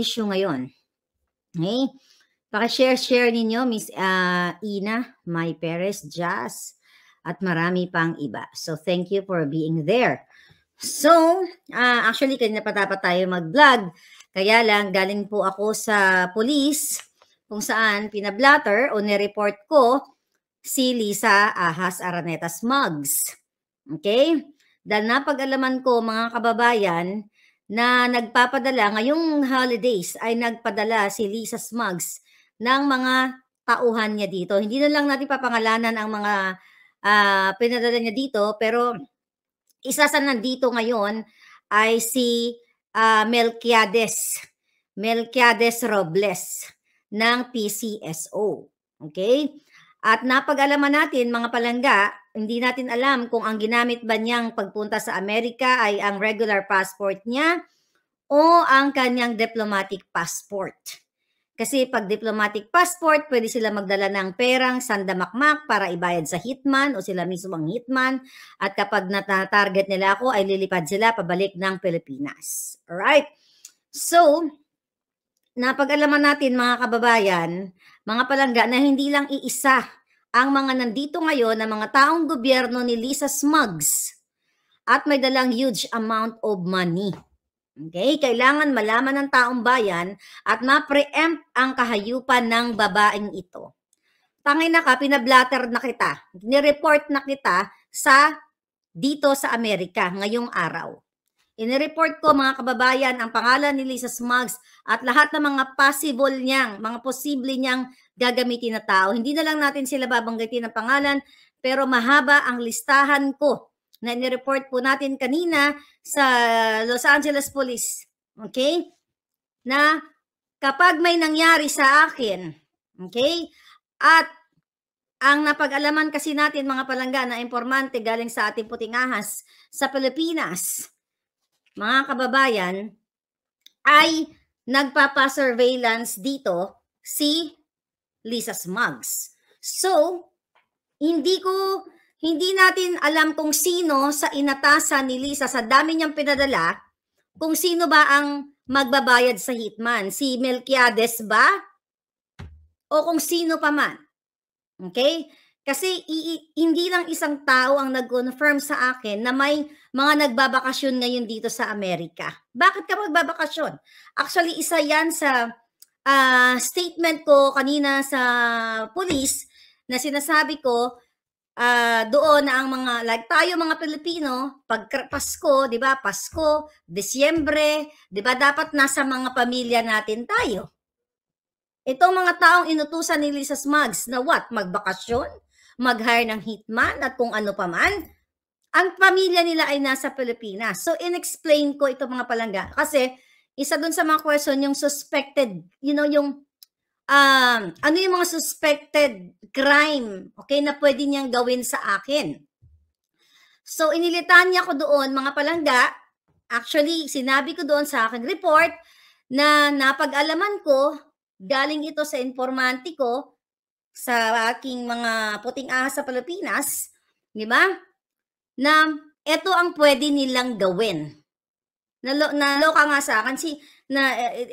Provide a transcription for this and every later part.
issue ngayon. Okay? Paki-share ninyo, Miss Ina, May Perez, Jazz, at marami pang iba. So, thank you for being there. So, actually, kanina pa dapat tayo mag-vlog. Kaya lang, galing po ako sa police kung saan pinablatter o nireport ko si Lisa Ahas Araneta Smugs. Okay? Dahil napag-alaman ko, mga kababayan, na nagpapadala, ngayong holidays ay nagpadala si Lisa Smugs ng mga tauhan niya dito. Hindi na lang natin papangalanan ang mga pinadala niya dito, pero isa sa nandito ngayon ay si Melquiades Robles ng PCSO. Okay? At napag-alaman natin, mga palangga, hindi natin alam kung ang ginamit ba niyang pagpunta sa Amerika ay ang regular passport niya o ang kanyang diplomatic passport. Kasi pag diplomatic passport, pwede sila magdala ng perang sandamakmak para ibayad sa hitman o sila mismo ang hitman. At kapag nata-target nila ako, ay lilipad sila pabalik ng Pilipinas. Alright? So, napag-alaman natin, mga kababayan, mga palangga, na hindi lang iisa ang mga nandito ngayon na mga taong gobyerno ni Lisa Smugs at may dalang huge amount of money. Okay? Kailangan malaman ng taong bayan at ma-preempt ang kahayupan ng babaeng ito. Tangin na ka, pinablatter na kita. Nireport na kita dito sa Amerika ngayong araw. Inireport ko, mga kababayan, ang pangalan ni Lisa Smugs at lahat ng mga mga posible niyang gagamitin na tao. Hindi na lang natin sila babanggitin ng pangalan, pero mahaba ang listahan ko na inireport po natin kanina sa Los Angeles Police. Okay? Na kapag may nangyari sa akin, okay? At ang napag-alaman kasi natin, mga palangga, na informante galing sa ating puting ahas sa Pilipinas, mga kababayan, ay nagpapa-surveillance dito si Lisa Smugs. So, hindi natin alam kung sino sa inatasan ni Lisa, sa dami niyang pinadala, kung sino ba ang magbabayad sa hitman. Si Melquiades ba? O kung sino pa man. Okay? Kasi hindi lang isang tao ang nag-confirm sa akin na may mga nagbabakasyon ngayon dito sa Amerika. Bakit ka magbabakasyon? Actually, isa yan sa statement ko kanina sa police na sinasabi ko, doon na ang mga, like tayo mga Pilipino, pag Pasko, di ba, Pasko, Disyembre, di ba, dapat nasa mga pamilya natin tayo. Itong mga taong inutusan ni Lisa Smugs na magbakasyon, mag-hire ng hitman at kung ano pa man, ang pamilya nila ay nasa Pilipinas. So, in-explain ko ito, mga palangga, kasi isa dun sa mga question, yung suspected, yung ano yung mga suspected crime, okay, na pwede niyang gawin sa akin. So, inilitan niya ko doon, mga palangga. Actually, sinabi ko doon sa aking report na napag-alaman ko, galing ito sa informante ko, sa aking mga puting ahas sa Pilipinas, di ba? Na ito ang pwede nilang gawin. Naloka nga sa akin,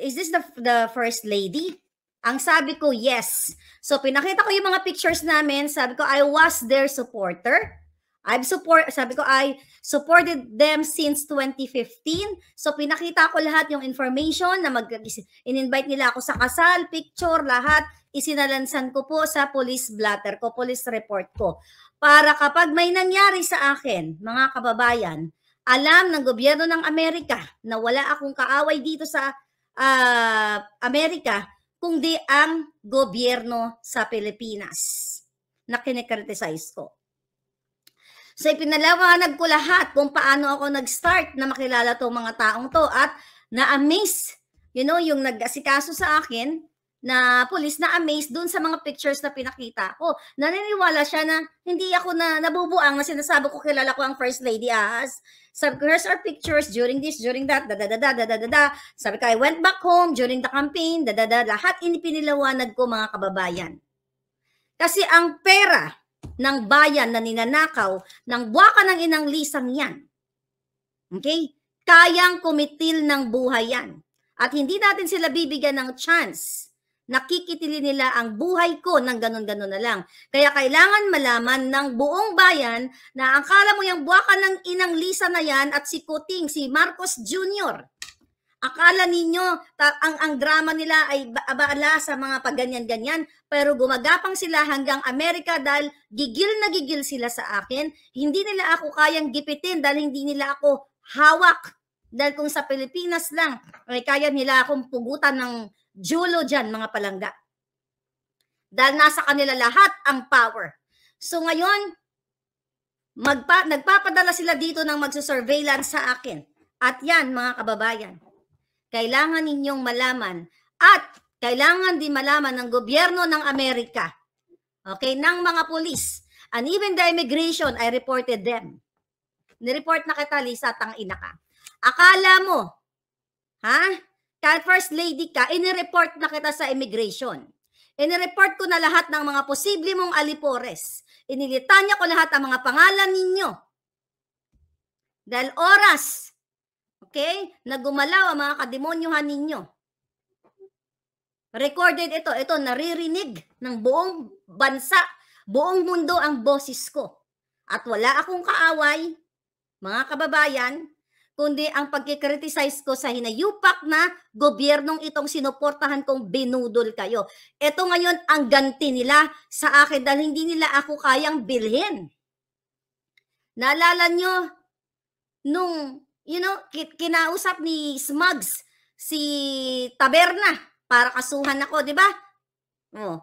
is this the first lady? Ang sabi ko, yes. So, pinakita ko yung mga pictures namin. Sabi ko, I was their supporter. Sabi ko, I supported them since 2015. So, pinakita ko lahat yung information na in-invite nila ako sa kasal, picture, lahat. Isinalansan ko po sa police blatter ko, police report ko. Para kapag may nangyari sa akin, mga kababayan, alam ng gobyerno ng Amerika na wala akong kaaway dito sa Amerika, kundi ang gobyerno sa Pilipinas na kinikriticize ko. So, ipinalawanag ko lahat kung paano ako nag-start na makilala itong mga taong to at na-amaze, yung nag-asikaso sa akin na police, na-amaze dun sa mga pictures na pinakita ko. Naniniwala siya na hindi ako nabubuang na sinasabi ko kilala ko ang First Lady Ahas. Sabi ko, here's our pictures during this, during that, Sabi ko, I went back home during the campaign, Lahat inipinilawanag ko, mga kababayan. Kasi ang pera ng bayan na ninanakaw ng buwaka ng inang Lisang yan, okay, kayang kumitil ng buhay yan. At hindi natin sila bibigyan ng chance. Nakikitili nila ang buhay ko ng ganun-ganun na lang. Kaya kailangan malaman ng buong bayan na ang kala mo yung buwakan ng inang Lisa na yan at si Kuting, si Marcos Jr., akala ninyo, ang drama nila ay abala sa mga pagganyan-ganyan, pero gumagapang sila hanggang Amerika dahil gigil na gigil sila sa akin. Hindi nila ako kayang gipitin dahil hindi nila ako hawak. Dahil kung sa Pilipinas lang, ay kaya nila akong pugutan ng julo dyan, mga palangga. Dahil nasa kanila lahat ang power. So ngayon, nagpapadala sila dito ng magsusurveillance sa akin. At yan, mga kababayan, kailangan ninyong malaman at kailangan din malaman ng gobyerno ng Amerika, okay, ng mga pulis, and even the immigration, I reported them. Nireport na kita, Lisa, tangina ka. Akala mo, kahit first lady ka, inireport na kita sa immigration. Inireport ko na lahat ng mga posible mong alipores. Inilitanya ko lahat ang mga pangalan ninyo. Dahil oras, okay, nagumalaw ang mga kademonyuhan ninyo. Recorded ito, naririnig ng buong bansa, buong mundo ang boses ko. At wala akong kaaway, mga kababayan, kundi ang pagkikriticize ko sa hinayupak na gobyernong itong sinuportahan kong binudol kayo. Ito ngayon ang ganti nila sa akin dahil hindi nila ako kayang bilhin. Naalala nyo, nung kinausap ni Smugs si Taberna para kasuhan ako, di ba?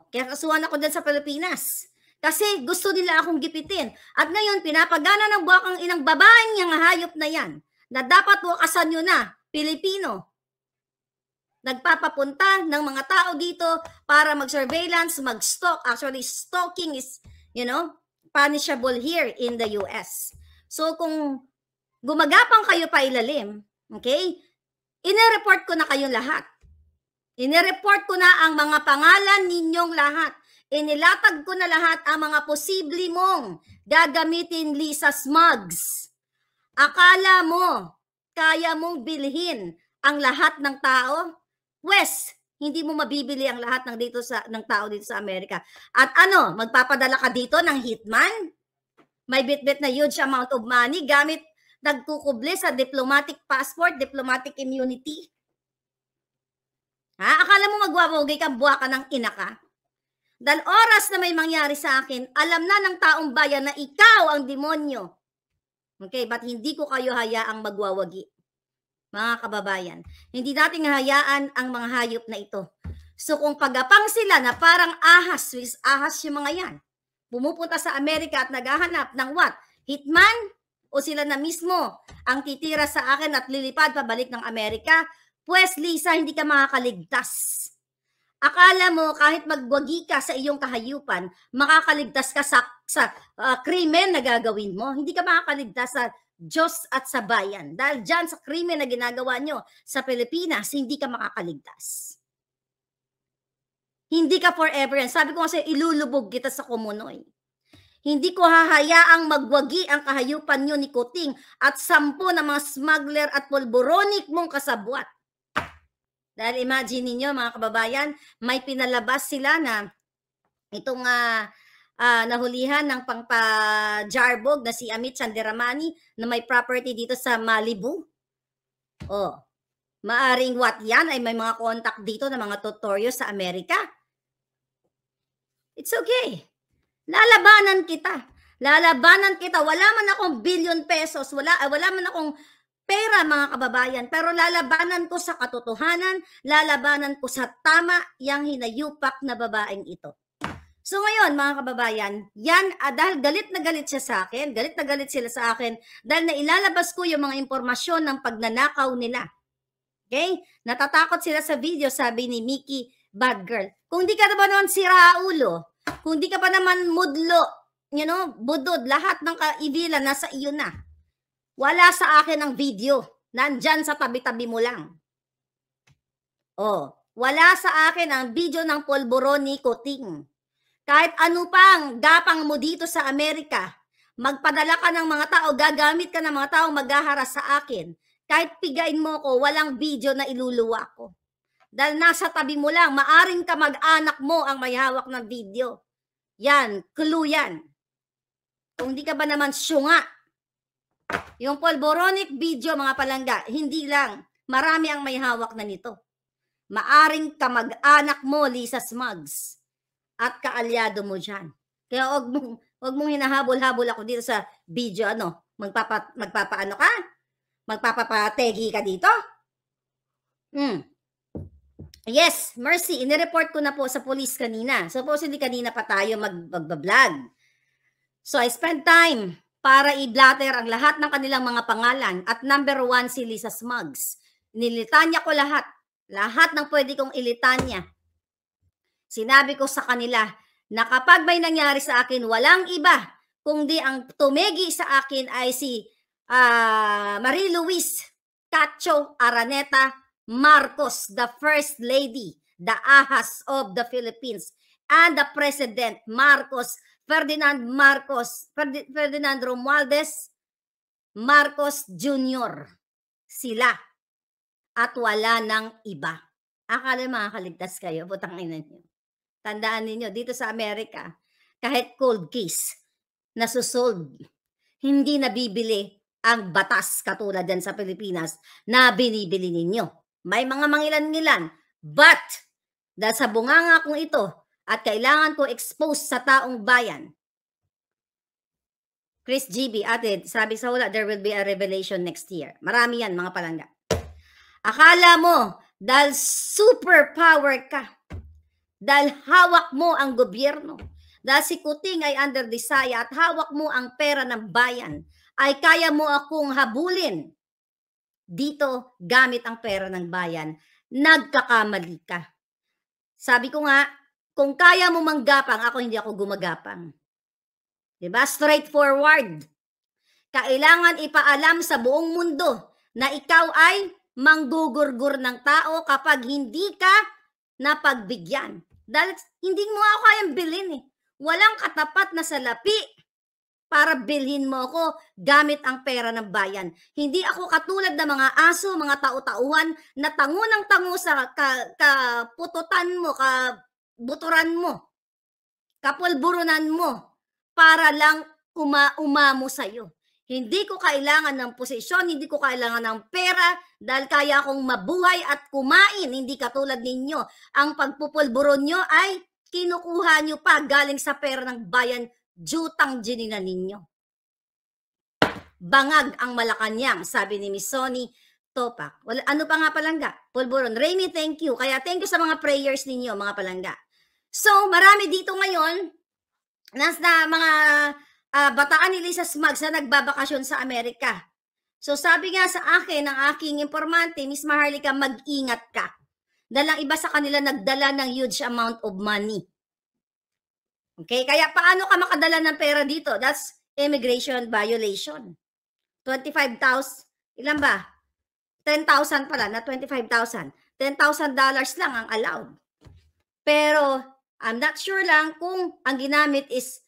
Kaya kasuhan ako dyan sa Pilipinas. Kasi gusto nila akong gipitin. At ngayon, pinapagana ng buwakang inang babaeng niyang hayop na yan, na dapat wakasan nyo na, Pilipino. Nagpapapunta ng mga tao dito para mag-surveillance, mag-stalk. Actually, stalking is, punishable here in the US. So, kung gumagapang kayo pa ilalim, okay, inireport ko na kayong lahat. Inireport ko na ang mga pangalan ninyong lahat. Inilatag ko na lahat ang mga posible mong gagamitin, Lisa Smugs. Akala mo, kaya mong bilhin ang lahat ng tao? Wes, hindi mo mabibili ang lahat ng tao dito sa Amerika. At magpapadala ka dito ng hitman? May bit-bit na huge amount of money gamit nagkukuble sa diplomatic passport, diplomatic immunity. Akala mo magwawagay ka, buwa ka ng ina ka? Dahil oras na may mangyari sa akin, alam na ng taong bayan na ikaw ang demonyo. Okay, but hindi ko kayo hayaang magwawagi. Mga kababayan, hindi natin hayaan ang mga hayop na ito. So kung pagapang sila na parang ahas, Swiss ahas yung mga yan, pumupunta sa Amerika at naghahanap ng what? Hitman? O sila na mismo ang titira sa akin at lilipad pabalik ng Amerika? Pues Lisa, hindi ka makakaligtas. Akala mo kahit magwagi ka sa iyong kahayupan, makakaligtas ka sa krimen na gagawin mo. Hindi ka makakaligtas sa Diyos at sa bayan. Dahil dyan sa krimen na ginagawa nyo sa Pilipinas, hindi ka makakaligtas. Hindi ka forever yan. Sabi ko kasi ilulubog kita sa kumunoy. Hindi ko hahayaang magwagi ang kahayupan nyo ni Kuting at 10 na mga smuggler at polboronic mong kasabwat. Dahil imagine ninyo mga kababayan, may pinalabas sila na itong nahulihan ng pangpa-jarbog na si Amit Chandiramani na may property dito sa Malibu. Maaring what yan ay may mga contact dito ng mga tutorials sa Amerika. It's okay. Lalabanan kita. Lalabanan kita. Wala man akong billion pesos. Wala man akong pera mga kababayan, pero lalabanan ko sa katotohanan, lalabanan ko sa tama yang hinayupak na babaeng ito. So ngayon mga kababayan, yan dahil galit na galit siya sa akin, galit na galit sila sa akin dahil nailalabas ko yung mga impormasyon ng pagnanakaw nila. Okay? Natatakot sila sa video, sabi ni Mickey Bad Girl. Kung di ka naman siraulo, kung di ka pa naman mudlo, budod, lahat ng kaibilan nasa iyo na. Wala sa akin ang video. Nandyan sa tabi-tabi mo lang. Wala sa akin ang video ng polboroni Kuting. Kahit ano pang gapang mo dito sa Amerika, magpadala ka ng mga tao, gagamit ka ng mga tao maghaharas sa akin. Kahit pigain mo ko, walang video na iluluwa ko. Dahil nasa tabi mo lang, maaring kamag-anak mo ang may hawak ng video. Yan, clue yan. Kung di ka ba naman syunga. Yung polboronic video, mga palangga, hindi lang. Marami ang may hawak na nito. Maaring kamag-anak mo, Lisa Smugs. At kaalyado mo dyan. Kaya wag mong hinahabol-habol ako dito sa video, ano? Magpapaano ka? Magpapapategi ka dito? Yes, Mercy, inireport ko na po sa police kanina. Supposedly kanina pa tayo mag-vlog. So I spent time para i-blatter ang lahat ng kanilang mga pangalan. At number 1 si Lisa Smugs. Nilitanya ko lahat. Lahat ng pwede kong ilitanya. Sinabi ko sa kanila na kapag may nangyari sa akin, walang iba kundi ang tumegi sa akin ay si Marie Luis Cacho Araneta Marcos, the First Lady, the Ahas of the Philippines, and the President Marcos, Ferdinand Romualdez Marcos Jr. Sila. At wala ng iba. Akala makakaligtas kayo, butang ina niyo. Tandaan niyo dito sa Amerika, kahit cold case, nasusolve, hindi nabibili ang batas katulad yan sa Pilipinas na binibili ninyo. May mga mangilan-ngilan, but dahil sa bunganga kong ito at kailangan ko expose sa taong bayan. Chris GB, ate, sabi sa hula, there will be a revelation next year. Marami yan, mga palangga. Akala mo, dahil superpower ka, dahil hawak mo ang gobyerno, dahil si Kuting ay under Disaya at hawak mo ang pera ng bayan, ay kaya mo akong habulin dito gamit ang pera ng bayan. Nagkakamali ka. Sabi ko nga, kung kaya mo manggapang, ako hindi ako gumagapang. Diba? Straightforward. Kailangan ipaalam sa buong mundo na ikaw ay manggugurgur ng tao kapag hindi ka napagbigyan. Dahil hindi mo ako kayang bilhin eh. Walang katapat na salapi para bilhin mo ako gamit ang pera ng bayan. Hindi ako katulad ng mga aso, mga tao-tauhan na tango ng tango sa kapututan mo, kabuturan mo, kapulburunan mo para lang umamo sa'yo. Hindi ko kailangan ng posisyon, hindi ko kailangan ng pera dahil kaya akong mabuhay at kumain. Hindi katulad ninyo. Ang pagpupulburon nyo ay kinukuha nyo pa galing sa pera ng bayan. Jutang ginina ninyo. Bangag ang Malacanang, sabi ni Miss Sonny Topak. Wala, ano pa nga palangga? Pulburon. Rainy, thank you. Kaya thank you sa mga prayers ninyo, mga palangga. So, marami dito ngayon na mga bataan ni Lisa Smugs na nagbabakasyon sa Amerika. So, sabi nga sa akin, ng aking informante, Miss Maharlika, mag-ingat ka. Dahil ang iba sa kanila nagdala ng huge amount of money. Okay, kaya paano ka makadala ng pera dito? That's immigration violation. 25,000, ilan ba? 10,000 pala, na 25,000. $10,000 lang ang allowed. Pero, I'm not sure lang kung ang ginamit is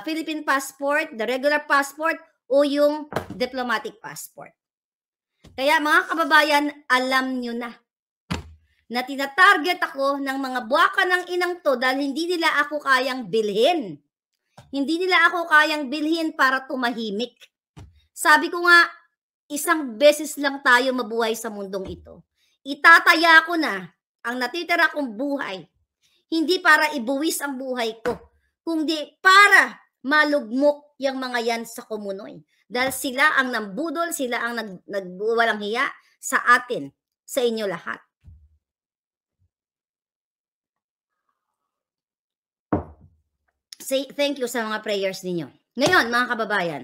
Philippine passport, the regular passport, o yung diplomatic passport. Kaya mga kababayan, alam nyo na tinatarget ako ng mga buwaka ng inang to dahil hindi nila ako kayang bilhin. Hindi nila ako kayang bilhin para tumahimik. Sabi ko nga, isang beses lang tayo mabuhay sa mundong ito. Itataya ko na ang natitira kong buhay. Hindi para ibuwis ang buhay ko, kundi para malugmok yung mga yan sa kumunoy. Dahil sila ang nambudol, sila ang nagwalang hiya sa atin, sa inyo lahat. Thank you sa mga prayers ninyo. Ngayon, mga kababayan,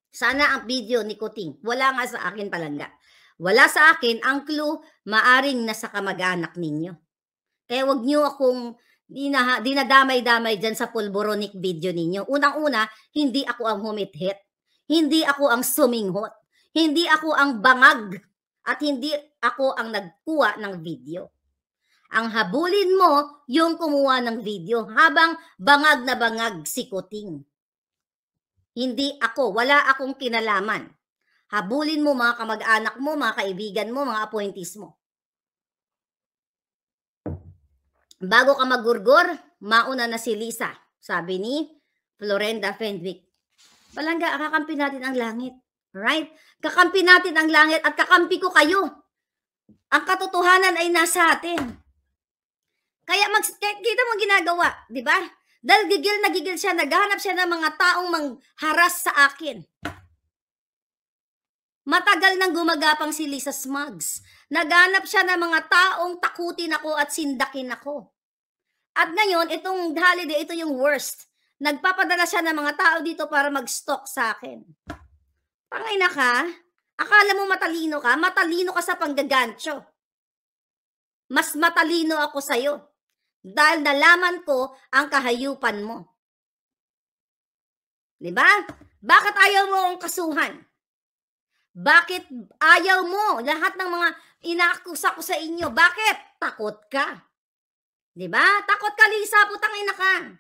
sana ang video ni Kuting, wala nga sa akin palangga. Wala sa akin, ang clue, maaring nasa kamag-anak ninyo. Kaya wag nyo akong dinadamay-damay dyan sa pulboronic video ninyo. Unang-una, hindi ako ang humithit. Hindi ako ang suminghot. Hindi ako ang bangag. At hindi ako ang nagkuha ng video. Ang habulin mo, yung kumuha ng video habang bangag na bangag si Kuting. Hindi ako, wala akong kinalaman. Habulin mo mga kamag-anak mo, mga kaibigan mo, mga appointees mo. Bago ka magurgor, mauna na si Lisa, sabi ni Florenda Fenwick. Palangga, kakampi natin ang langit. Right? Kakampi natin ang langit at kakampi ko kayo. Ang katotohanan ay nasa atin. Kaya kita mo ginagawa, di ba? Dahil gigil na gigil siya, naghahanap siya ng mga taong mangharas sa akin. Matagal nang gumagapang si Lisa Smugs. Naghanap siya ng mga taong takutin ako at sindakin ako. At ngayon, itong holiday, ito yung worst. Nagpapadala siya ng mga tao dito para mag-stalk sa akin. Pangina ka, akala mo matalino ka sa panggagancho. Mas matalino ako sa'yo. Dahil nalaman ko ang kahayupan mo. Diba? Bakit ayaw mo ang kasuhan? Bakit ayaw mo lahat ng mga inaakusa ko sa inyo? Bakit? Takot ka. Diba? Takot ka, Lisa, putangina ka.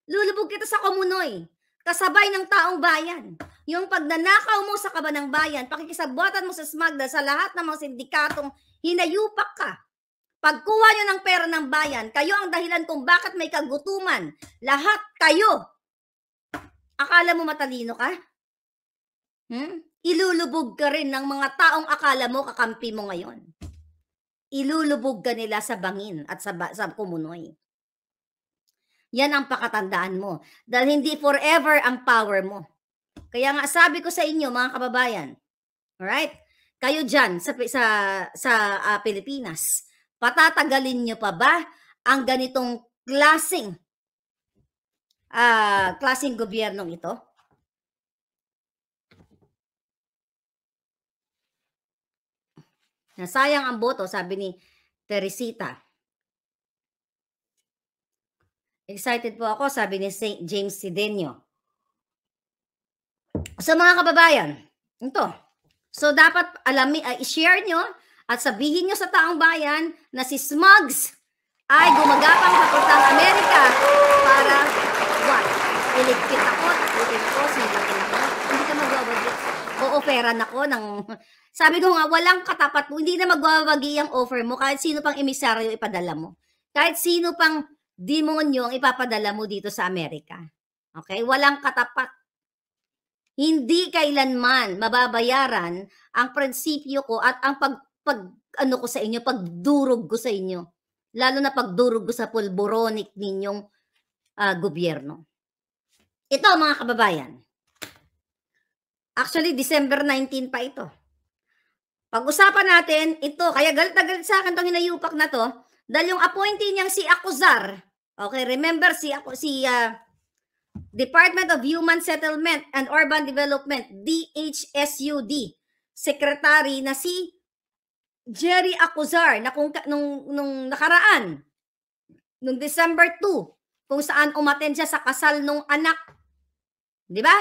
Lulubog kita sa komunoy. Kasabay ng taong bayan. Yung pagnanakaw mo sa kabanang bayan, pakikisabwatan mo sa Smagda sa lahat ng mga sindikatong hinayupak ka. Pagkuha nyo ng pera ng bayan, kayo ang dahilan kung bakit may kagutuman. Lahat kayo. Akala mo matalino ka? Ilulubog ka rin ng mga taong akala mo kakampi mo ngayon. Ilulubog ka nila sa bangin at sa kumunoy. Yan ang pakatandaan mo. Dahil hindi forever ang power mo. Kaya nga sabi ko sa inyo mga kababayan, alright? Kayo dyan sa Pilipinas, patatagalin nyo pa ba ang ganitong klaseng gobyernong ito? Nasayang ang boto, sabi ni Teresita. Excited po ako, sabi ni St. James Sidenio. So mga kababayan, ito. So dapat i-share nyo at sabihin nyo sa taong bayan na si Smugs ay gumagapang papuntang Amerika para what? Iligpit ako, takutin ko, sindakin ako. Hindi ka magwawagi. O-offeran ako ng... Sabi ko nga, walang katapat mo. Hindi na magwawagi ang offer mo kahit sino pang emisaryo ipadala mo. Kahit sino pang demonyo ang ipapadala mo dito sa Amerika. Okay? Walang katapat. Hindi kailanman mababayaran ang prinsipyo ko at ang ko sa inyo, pagdurog ko sa inyo. Lalo na pagdurog ko sa pulboronic ninyong gobyerno. Ito mga kababayan. Actually, December 19 pa ito. Pag-usapan natin ito, kaya galit na galit sa akin itong hinayupak na to, dahil yung appointee niyang si Acuzar, okay, remember si Department of Human Settlement and Urban Development, DHSUD, secretary na si Jerry Acuzar, na nung nakaraan, nung December 2, kung saan umattend siya sa kasal nung anak. Di ba?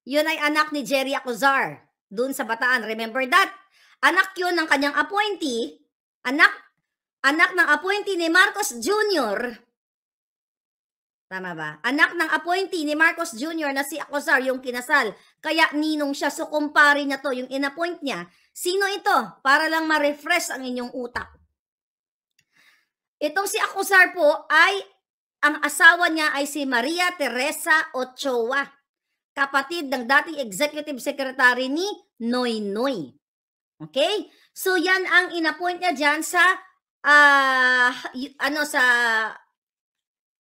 Yun ay anak ni Jerry Acuzar, dun sa Bataan. Remember that? Anak yun ng kanyang appointee, anak ng appointee ni Marcos Jr., tama ba? Anak ng appointee ni Marcos Jr. na si Acuzar yung kinasal. Kaya ninong siya. So kumpare niya to, yung inappoint niya. Sino ito? Para lang ma-refresh ang inyong utak. Itong si Acuzar po ay, ang asawa niya ay si Maria Teresa Ochoa. Kapatid ng dating executive secretary ni Noynoy. Okay? So yan ang inappoint niya dyan sa, sa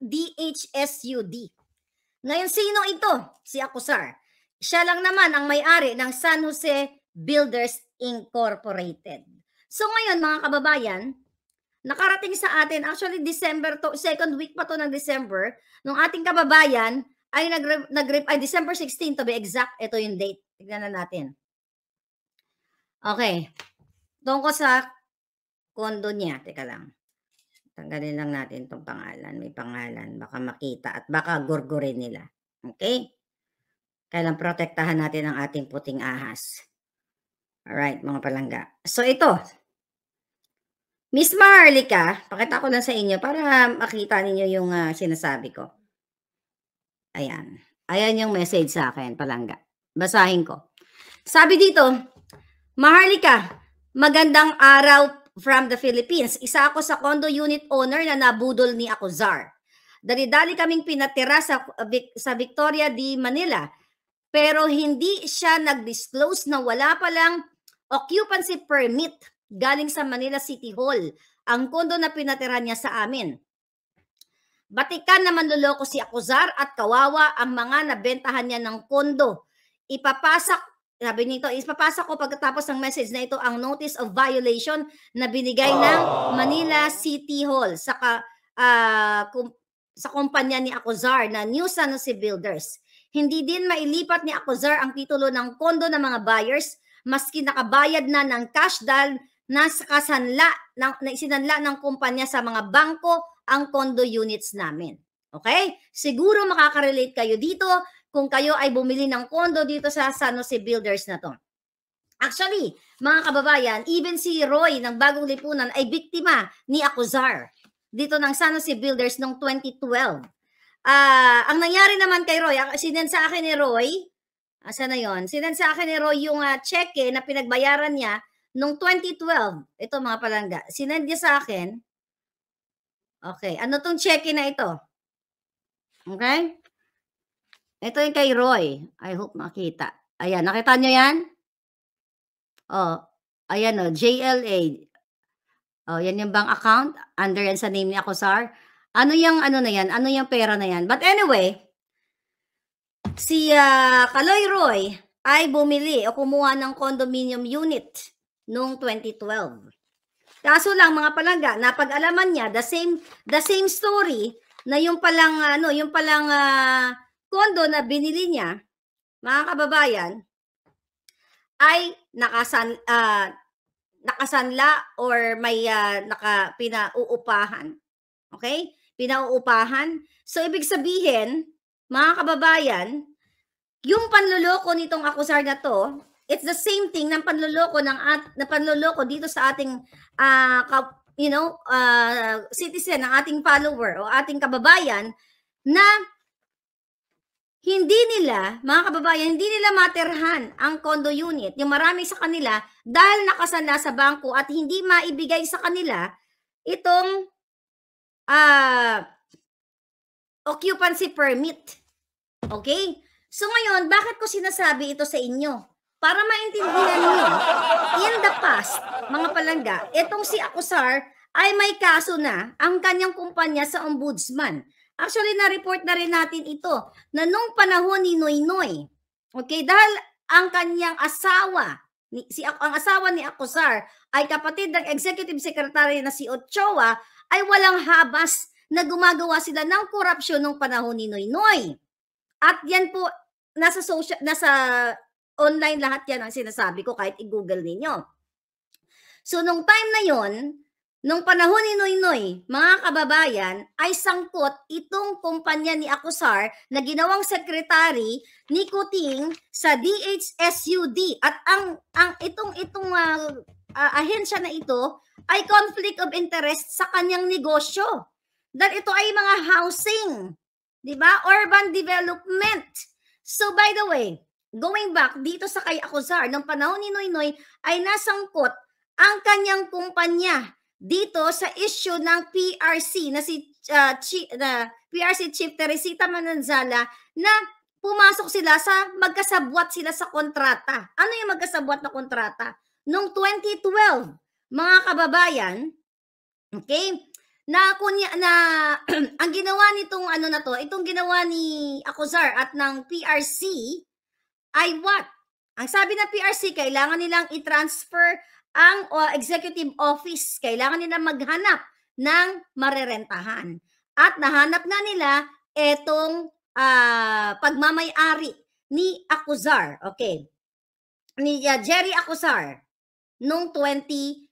DHSUD. Ngayon, sino ito? Si Acuzar. Siya lang naman ang may-ari ng San Jose Builders Incorporated. So ngayon, mga kababayan, nakarating sa atin, actually December to, second week pa to ng December, nung ating kababayan ay December 16 to be exact, ito yung date. Tignan na natin. Okay. Tungkol sa kondo niya, teka lang. Tanggalin lang natin itong pangalan. May pangalan. Baka makita at baka gurgurin nila. Okay? Kailang protektahan natin ang ating puting ahas. Alright, mga palangga. So, ito. Miss Marlica, pakita ko lang sa inyo para makita ninyo yung sinasabi ko. Ayan. Ayan yung message sa akin, palangga. Basahin ko. Sabi dito, Maharlika, magandang araw from the Philippines. Isa ako sa condo unit owner na nabudol ni Acuzar. Dali-dali kaming pinatira sa Victoria di Manila. Pero hindi siya nag-disclose na wala palang occupancy permit galing sa Manila City Hall ang kondo na pinatira niya sa amin. Batikan na manloloko si Acuzar at kawawa ang mga nabentahan niya ng kondo. Sabi nito, ipapasa ko pagkatapos ng message na ito ang notice of violation na binigay ng Manila City Hall sa kumpanya ni Acuzar na New San Jose Builders. Hindi din mailipat ni Acuzar ang titulo ng kondo ng mga buyers maski nakabayad na ng cash dahil na isinanla ng kumpanya sa mga bangko ang condo units namin. Okay? Siguro makaka-relate kayo dito kung kayo ay bumili ng condo dito sa San Jose Builders na to. Actually, mga kababayan, even si Roy ng Bagong Lipunan ay biktima ni Acuzar dito ng San Jose Builders noong 2012. Ang nangyari naman kay Roy, sinend sa akin ni Roy, asa na yon? Sinend sa akin ni Roy yung cheque na pinagbayaran niya noong 2012. Ito mga palangga. Sinend niya sa akin. Okay, ano tong cheque na ito? Okay? Ito yung kay Roy. I hope makita. Ayan, nakita nyo yan? Oh, ayan o, JLA. Oh, yan yung bank account. Under yan sa name ni Acuzar. Ano yung ano na yan? Ano yung pera na yan? But anyway, si Kaloy Roy ay bumili o kumuha ng condominium unit noong 2012. Kaso lang mga palangga, napag-alaman niya the same story na yung palang condo na binili niya, mga kababayan, ay nakasanla or may pinauupahan. Okay? Pinauupahan. So, ibig sabihin, mga kababayan, yung panloloko nitong Acuzar na to, it's the same thing ng panloloko dito sa ating citizen, ng ating follower o ating kababayan na mga kababayan, hindi nila materhan ang condo unit, yung marami sa kanila, dahil nakasanla sa bangko at hindi maibigay sa kanila itong occupancy permit. Okay? So ngayon, bakit ko sinasabi ito sa inyo? Para maintindihan niyo, in the past, mga palangga, itong si Acuzar ay may kaso na ang kanyang kumpanya sa ombudsman. Actually, na-report na rin natin ito na nung panahon ni Noynoy, okay, dahil ang kanyang asawa, ang asawa ni Acuzar ay kapatid ng executive secretary na si Ochoa, ay walang habas na gumagawa sila ng korupsyon nung panahon ni Noynoy. At yan po, nasa online lahat yan ang sinasabi ko kahit i-google ninyo. So, nung time na yon, nung panahon ni Noynoy, mga kababayan, ay sangkot itong kumpanya ni Acuzar na ginawang sekretary ni Kuting sa DHSUD. At itong ahensya na ito ay conflict of interest sa kanyang negosyo. Dahil ito ay mga housing, di ba? Urban development. So by the way, going back dito sa kay Acuzar, nung panahon ni Noynoy ay nasangkot ang kanyang kumpanya dito sa issue ng PRC na PRC Chief Teresita Mananzala na pumasok sila magkasabwat sila sa kontrata. Ano yung magkasabwat na kontrata? Noong 2012, mga kababayan, okay, ang ginawa nitong itong ginawa ni Acuzar at ng PRC ay what? Ang sabi ng PRC, kailangan nilang i-transfer ang executive office. Kailangan nilang maghanap ng marerentahan. At nahanap nga nila itong pagmamay-ari ni Acuzar. Okay. Ni Jerry Acuzar noong 2012.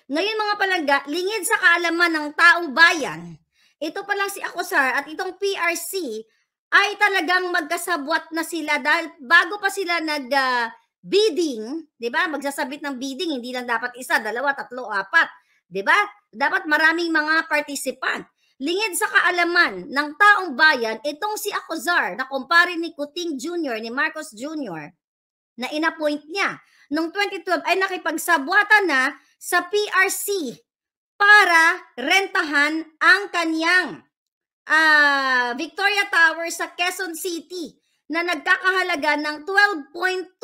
Ngayon mga palangga, lingid sa kaalaman ng taong bayan, ito pa lang si Acuzar at itong PRC ay talagang magkasabwat na sila dahil bago pa sila bidding, 'di ba? Magsasabit ng bidding, hindi lang dapat isa, dalawa, tatlo, apat, 'di ba? Dapat maraming mga participant. Lingid sa kaalaman ng taong bayan, itong si Acuzar na kumpare ni Kuting Jr., ni Marcos Jr., na inappoint niya. Noong 2012 ay nakipagsabwatan na sa PRC para rentahan ang kanyang Victoria Tower sa Quezon City na nagkakahalaga ng 12.2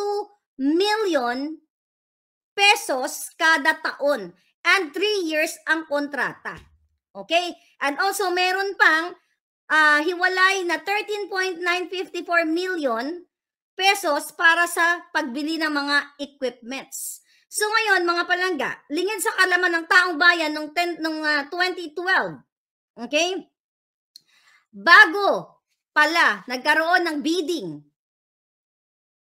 million pesos kada taon and 3 years ang kontrata. Okay? And also meron pang hiwalay na 13.954 million pesos para sa pagbili ng mga equipments. So ngayon, mga palangga, lingid sa kalaman ng taong bayan noong 2012, okay? Bago pala nagkaroon ng bidding,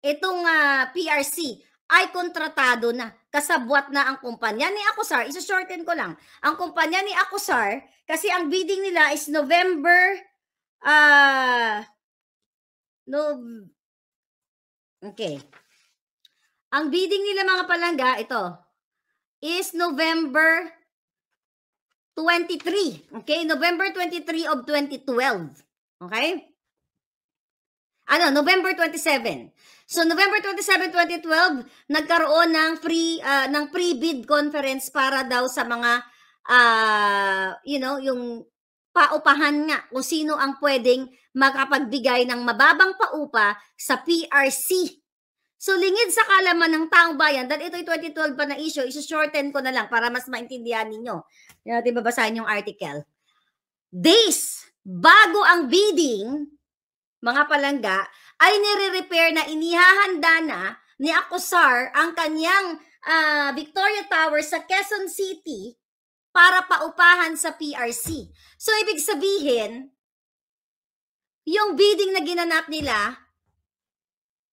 itong PRC ay kontratado na, kasabwat na ang kumpanya ni Acosar. Isa-shorten ko lang. Ang kumpanya ni Acosar, kasi ang bidding nila is November, okay. Ang bidding nila, mga palangga, ito, is November 23. Okay? November 23 of 2012. Okay? November 27. So November 27, 2012, nagkaroon ng pre-bid conference para daw sa mga yung paupahan nga kung sino ang pwedeng makapagbigay ng mababang paupa sa PRC. So lingid sa kalaman ng taong bayan, dahil ito'y 2012 pa na issue, iso-shorten ko na lang para mas maintindihan ninyo. Yan natin babasahin yung article. Days bago ang bidding, mga palangga, ay nire-repair na inihahanda na ni Acosar ang kanyang Victoria Tower sa Quezon City para paupahan sa PRC. So, ibig sabihin, yung bidding na ginanap nila,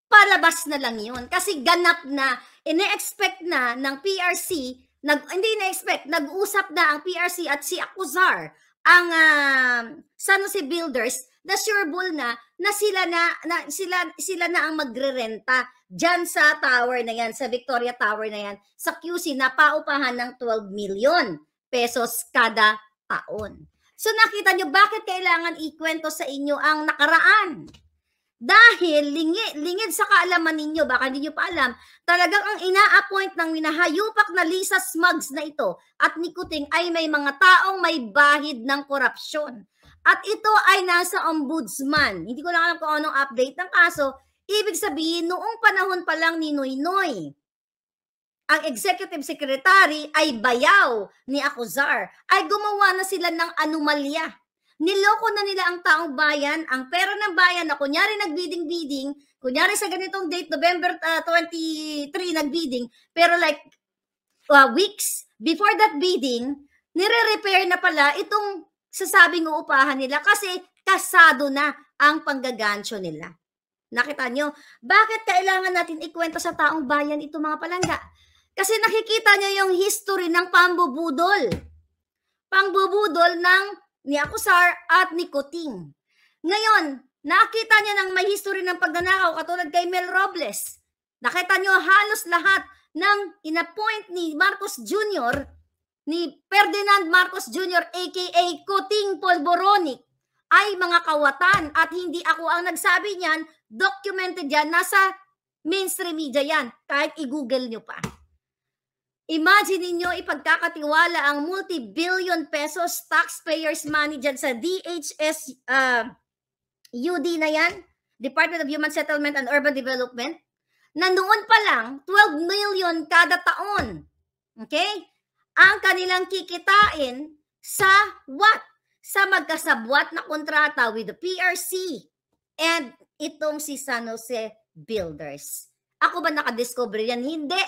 palabas na lang yun. Kasi ganap na, ine-expect na ng PRC, nag-usap na ang PRC at si Acosar, ang San Jose Builders, na sureball na sila na ang magrerenta dyan sa tower na yan, sa Victoria Tower na yan, sa QC na paupahan ng 12 million pesos kada taon. So nakita nyo bakit kailangan ikwento sa inyo ang nakaraan? Dahil lingid sa kaalaman ninyo, baka hindi nyo pa alam, talagang ang ina-appoint ng minahayupak na Lisa Smugs na ito at ni Kuting ay may mga taong may bahid ng korupsyon. At ito ay nasa ombudsman. Hindi ko lang alam kung anong update ng kaso. Ibig sabihin, noong panahon pa lang ni Noynoy, ang executive secretary ay bayaw ni Acosar, ay gumawa na sila ng anomalya. Niloko na nila ang taong bayan, ang pera ng bayan na kunyari nag-bidding, kunyari sa ganitong date, November 23 nag-bidding, pero like weeks before that bidding, nire-repair na pala itong sasabing uupahan nila kasi kasado na ang panggagansyo nila. Nakita nyo? Bakit kailangan natin ikwento sa taong bayan ito, mga palangga? Kasi nakikita nyo yung history ng pambubudol. Pambubudol ng ni Acosar at ni Kuting. Ngayon, nakita nyo ng may history ng pagnanakaw katulad kay Mel Robles. Nakita nyo halos lahat ng inappoint ni Marcos Jr., ni Ferdinand Marcos Jr. aka Kuting Polboronic ay mga kawatan at hindi ako ang nagsabi niyan, documented yan, nasa mainstream media yan, kahit i-google nyo pa. Imagine niyo ipagkakatiwala ang multi-billion pesos taxpayers money dyan sa DHS UD na yan, Department of Human Settlement and Urban Development, na noon pa lang 12 million kada taon. Okay? Ang kanilang kikitain sa what? Sa magkasabwat na kontrata with the PRC and itong si San Jose Builders. Ako ba nakadiscover yan? Hindi.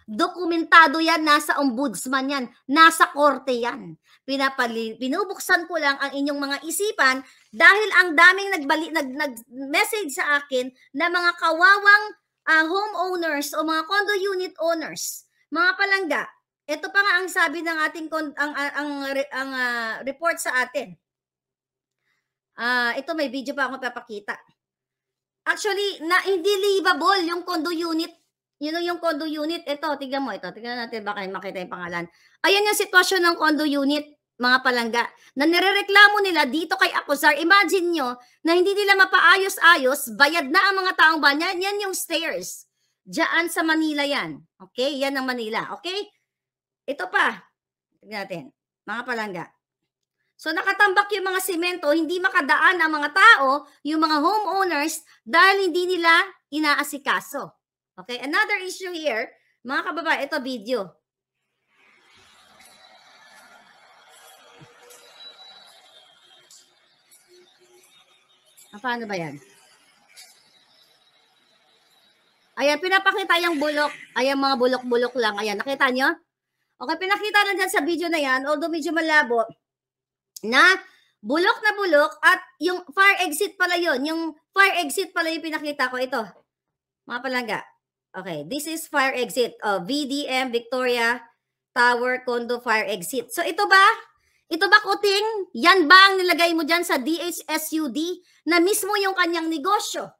Dokumentado yan, nasa ombudsman yan, nasa korte yan. Pinubuksan ko lang ang inyong mga isipan dahil ang daming nag-message sa akin na mga kawawang homeowners o mga condo unit owners, mga palangga. Ito pa nga ang sabi ng ating report sa atin. Ito may video pa ako papakita. Actually, hindi livable yung condo unit. Yung condo unit. Ito, tignan mo ito. Tignan natin baka makita yung pangalan. Ayan yung sitwasyon ng condo unit, mga palangga. Na nirereklamo nila dito kay Acosar. Imagine nyo na hindi nila mapaayos-ayos, bayad na ang mga taong bayan. Yan yung stairs. Diyan sa Manila yan. Okay? Yan ang Manila. Okay? Ito pa. Tignan natin. Mga palangga. So nakatambak yung mga semento, hindi makadaan ang mga tao, yung mga homeowners, dahil hindi nila inaasikaso. Okay? Another issue here, mga kababayan, ito video. Paano ba yan? Ayan, pinapakita yung bulok. Ayan, mga bulok-bulok lang. Ayan, nakita nyo? Okay, pinakita na dyan sa video na yan, although medyo malabo, na bulok at yung fire exit pala yun. Yung fire exit pala yung pinakita ko. Ito, mga palangga. Okay, this is fire exit. VDM, Victoria Tower Condo Fire Exit. So ito ba? Ito ba, Kuting? Yan ba ang nilagay mo dyan sa DHSUD na mismo yung kanyang negosyo?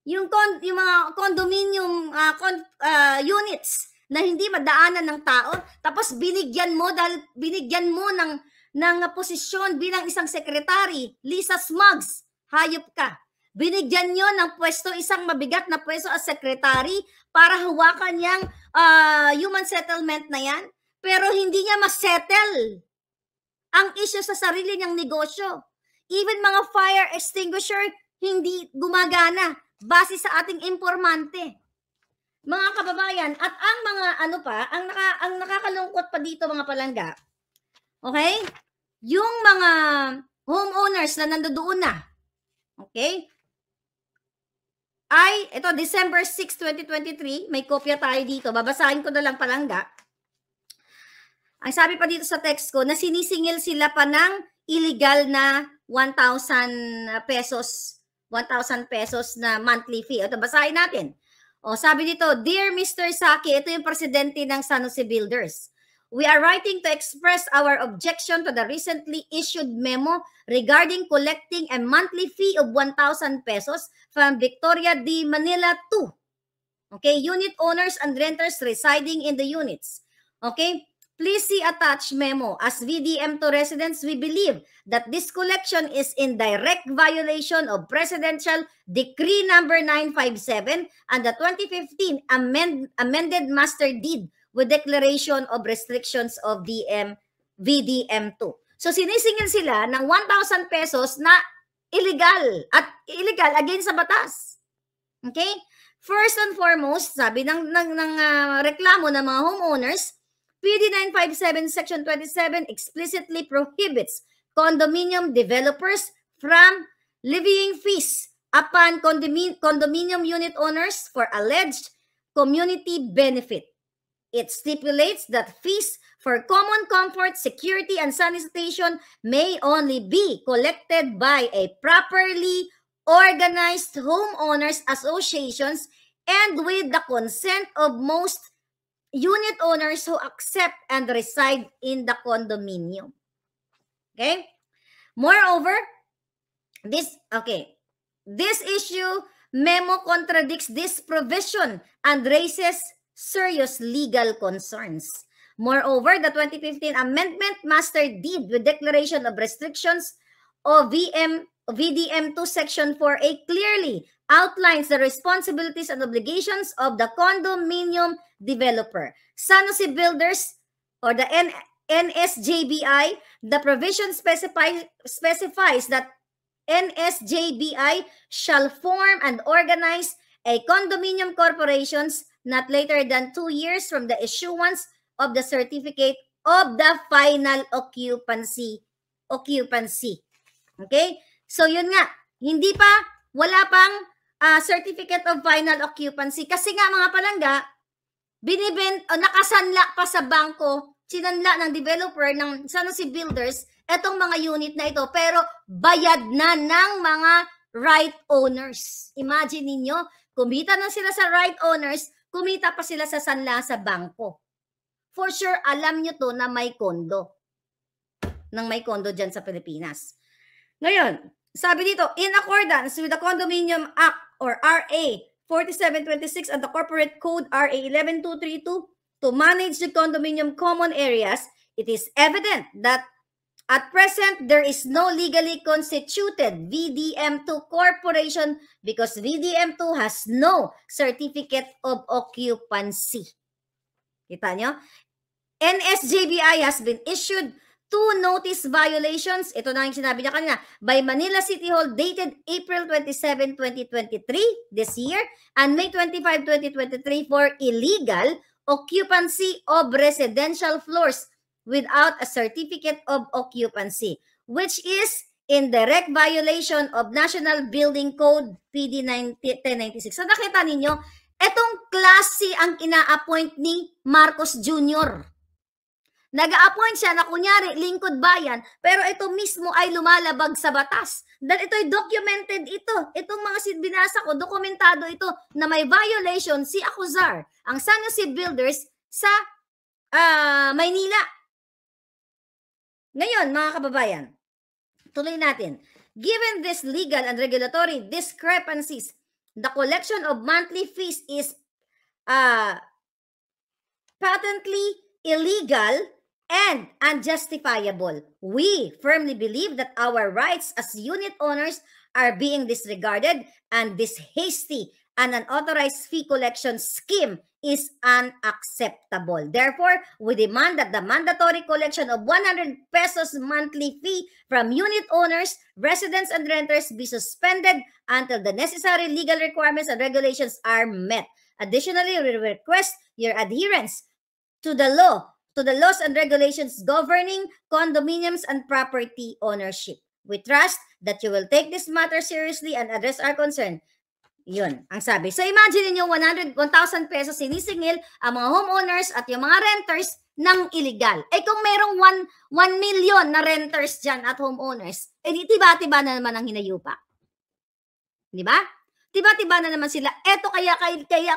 Yung mga condominium units na hindi madaanan ng tao, tapos binigyan mo ng posisyon bilang isang sekretary, Lisa Smugs, hayop ka. Binigyan nyo ng pwesto, isang mabigat na pwesto as secretary para hawakan niyang human settlement na yan, pero hindi niya masettle ang issue sa sarili niyang negosyo. Even mga fire extinguisher, hindi gumagana base sa ating informante. Mga kababayan, at ang mga ang nakakalungkot pa dito, mga palangga, okay? Yung mga homeowners na nandoon na, okay? Ay, ito, December 6, 2023, may kopya tayo dito. Babasahin ko na lang, palangga. Ang sabi pa dito sa text ko, na sinisingil sila pa ng illegal na 1,000 pesos na monthly fee. Ito, basahin natin. O, sabi dito, Dear Mr. Saki, ito yung presidente ng San Jose Builders. We are writing to express our objection to the recently issued memo regarding collecting a monthly fee of 1,000 pesos from Victoria de Manila 2. Okay, unit owners and renters residing in the units. Okay, please see attached memo. As VDM2 residents, we believe that this collection is in direct violation of Presidential Decree number 957 and the 2015 amended Master Deed with declaration of restrictions of VDM2. So sinisingil sila ng 1,000 pesos na illegal against sa batas. Okay? First and foremost, sabi ng reklamo ng mga homeowners, PD 957 Section 27 explicitly prohibits condominium developers from levying fees upon condominium unit owners for alleged community benefit. It stipulates that fees for common comfort, security, and sanitation may only be collected by a properly organized homeowners associations and with the consent of most unit owners who accept and reside in the condominium. Okay? Moreover, this issue memo contradicts this provision and raises serious legal concerns. Moreover, the 2015 Amendment Master Deed with Declaration of Restrictions of VDM2 Section 4A clearly outlines the responsibilities and obligations of the condominium developer. San Jose Builders or the NSJBI, the provision specifies that NSJBI shall form and organize a condominium corporations not later than 2 years from the issuance of the certificate of the final occupancy. Okay? So yun nga, wala pang certificate of final occupancy kasi nga, mga palangga, nakasanla pa sa bangko, sinanla ng developer ng San Jose Builders etong mga unit na ito, pero bayad na ng mga right owners. Imagine ninyo, kumita na sila sa right owners, kumita pa sila sa sanla sa bangko. For sure, alam nyo to na may kondo. May kondo dyan sa Pilipinas. Ngayon, sabi dito, in accordance with the Condominium Act or RA 4726 and the Corporate Code RA 11232 to manage the condominium common areas, it is evident that At present, there is no legally constituted VDM2 corporation because VDM2 has no certificate of occupancy. Kita nyo? NSJBI has been issued 2 notice violations. Ito na yung sinabi niya kanina. By Manila City Hall dated April 27, 2023 this year and May 25, 2023 for illegal occupancy of residential floors without a certificate of occupancy, which is in direct violation of National Building Code PD 1096. So nakita ninyo, etong klase ang ina-appoint ni Marcos Jr. Nag-a-appoint siya na kunyari lingkod bayan, pero ito mismo ay lumalabag sa batas. Dahil ito'y documented ito. Itong mga binasa ko, dokumentado ito na may violation si Acuzar, ang San Jose Builders sa Maynila. Ngayon, mga kababayan, tuloy natin. Given this legal and regulatory discrepancies, the collection of monthly fees is patently illegal and unjustifiable. We firmly believe that our rights as unit owners are being disregarded, and this hasty and unauthorized fee collection scheme is unacceptable. Therefore, we demand that the mandatory collection of 100 pesos monthly fee from unit owners, residents, and renters be suspended until the necessary legal requirements and regulations are met. Additionally, we request your adherence to the laws and regulations governing condominiums and property ownership. We trust that you will take this matter seriously and address our concern. Yun, ang sabi. So imagine niyo 1,000 pesos sinisingil ang mga homeowners at yung mga renters ng illegal. Eh kung merong 1 million na renters dyan at homeowners, eh di tiba-tiba na naman ang hinayupa. Di ba? Tiba-tiba na naman sila. Eto kaya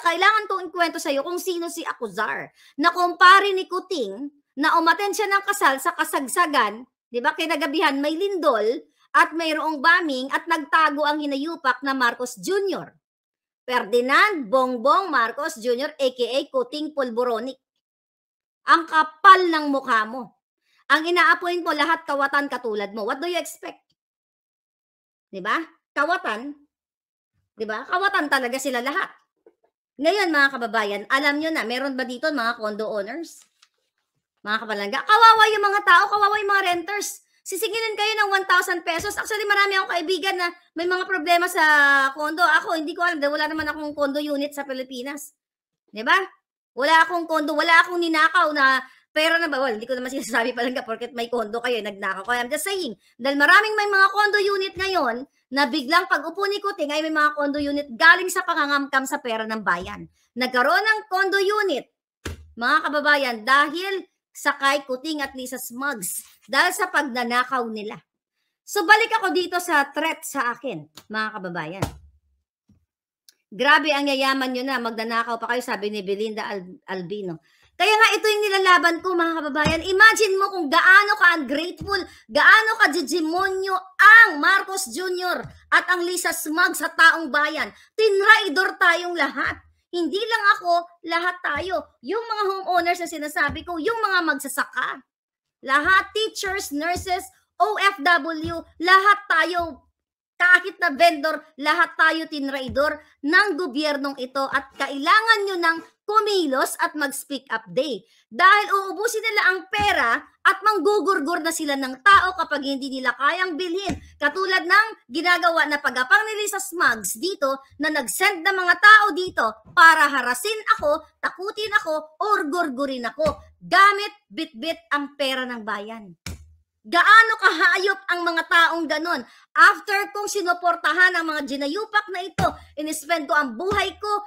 kailangan kong ikwento sa'yo kung sino si Acuzar. Na kumpare ni Kuting na umattend siya ng kasal sa kasagsagan, di ba? Kinagabihan may lindol at mayroong bombing at nagtago ang hinayupak na Marcos Jr. Ferdinand Bongbong Marcos Jr. aka Kuting Polboronic. Ang kapal ng mukha mo. Ang ina-appoint mo lahat kawatan katulad mo. What do you expect? Diba? Kawatan. Diba? Kawatan talaga sila lahat. Ngayon mga kababayan, alam nyo na, meron ba dito mga condo owners? Mga kapalangga, kawawa yung mga tao, kawawa yung mga renters. Sisingilin kayo ng 1,000 pesos. Actually, marami akong kaibigan na may mga problema sa condo. Ako, hindi ko alam. Wala naman akong condo unit sa Pilipinas. Diba? Wala akong condo. Wala akong ninakaw na pera na bawal. Hindi ko naman sinasabi palangga porket may condo kayo, nagnakaw. Kaya I'm just saying, dahil maraming may mga condo unit ngayon na biglang pag-upo ni Kuting ay may mga condo unit galing sa pangangamkam sa pera ng bayan. Nagkaroon ng condo unit, mga kababayan, dahil sa kay Kuting at Lisa Smugs, dahil sa pagnanakaw nila. So balik ako dito sa threat sa akin, mga kababayan. Grabe ang yayaman nyo na, magnanakaw pa kayo, sabi ni Belinda Albino. Kaya nga ito yung nilalaban ko, mga kababayan. Imagine mo kung gaano ka ungrateful, gaano ka jijimonyo ang Marcos Jr. at ang Lisa Smugs sa taong bayan. Tinraidor tayong lahat. Hindi lang ako, lahat tayo. Yung mga homeowners na sinasabi ko, yung mga magsasaka. Lahat, teachers, nurses, OFW, lahat tayo, kahit na vendor, lahat tayo tinraidor ng gobyernong ito at kailangan nyo ng kumilos at mag-speak up day. Dahil uubusin nila ang pera at manggugurgur na sila ng tao kapag hindi nila kayang bilhin. Katulad ng ginagawa na pagapang ni Lisa Smugs dito na nag-send ng mga tao dito para harasin ako, takutin ako, or gurgurin ako. Gamit bit-bit ang pera ng bayan. Gaano kahayop ang mga taong ganon? After kong sinuportahan ang mga ginayupak na ito, inispend ko ang buhay ko,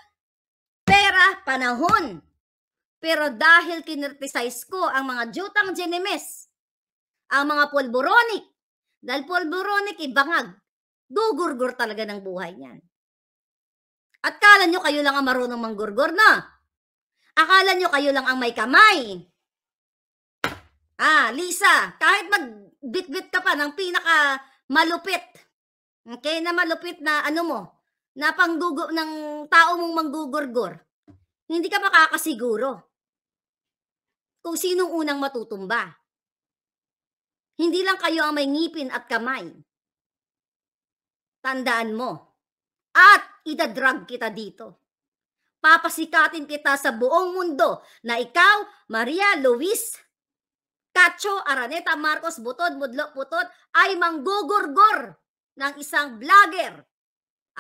pera, panahon. Pero dahil kinriticize ko ang mga jutang Genemes, ang mga Polboronic, dahil Polboronic ibangag, gugurgur talaga ng buhay niyan. At kala nyo kayo lang ang marunong manggurgur na? Akala nyo kayo lang ang may kamay? Lisa, kahit magbit-bit ka pa ng pinaka malupit, okay, na malupit na ano mo, na panggugo ng tao mong manggugurgur, hindi ka makakasiguro kung sinong unang matutumba. Hindi lang kayo ang may ngipin at kamay. Tandaan mo. At idadrag kita dito. Papasikatin kita sa buong mundo na ikaw, Maria Luis Cacho Araneta Marcos Butod Mudlo Putot ay manggugurgor ng isang vlogger.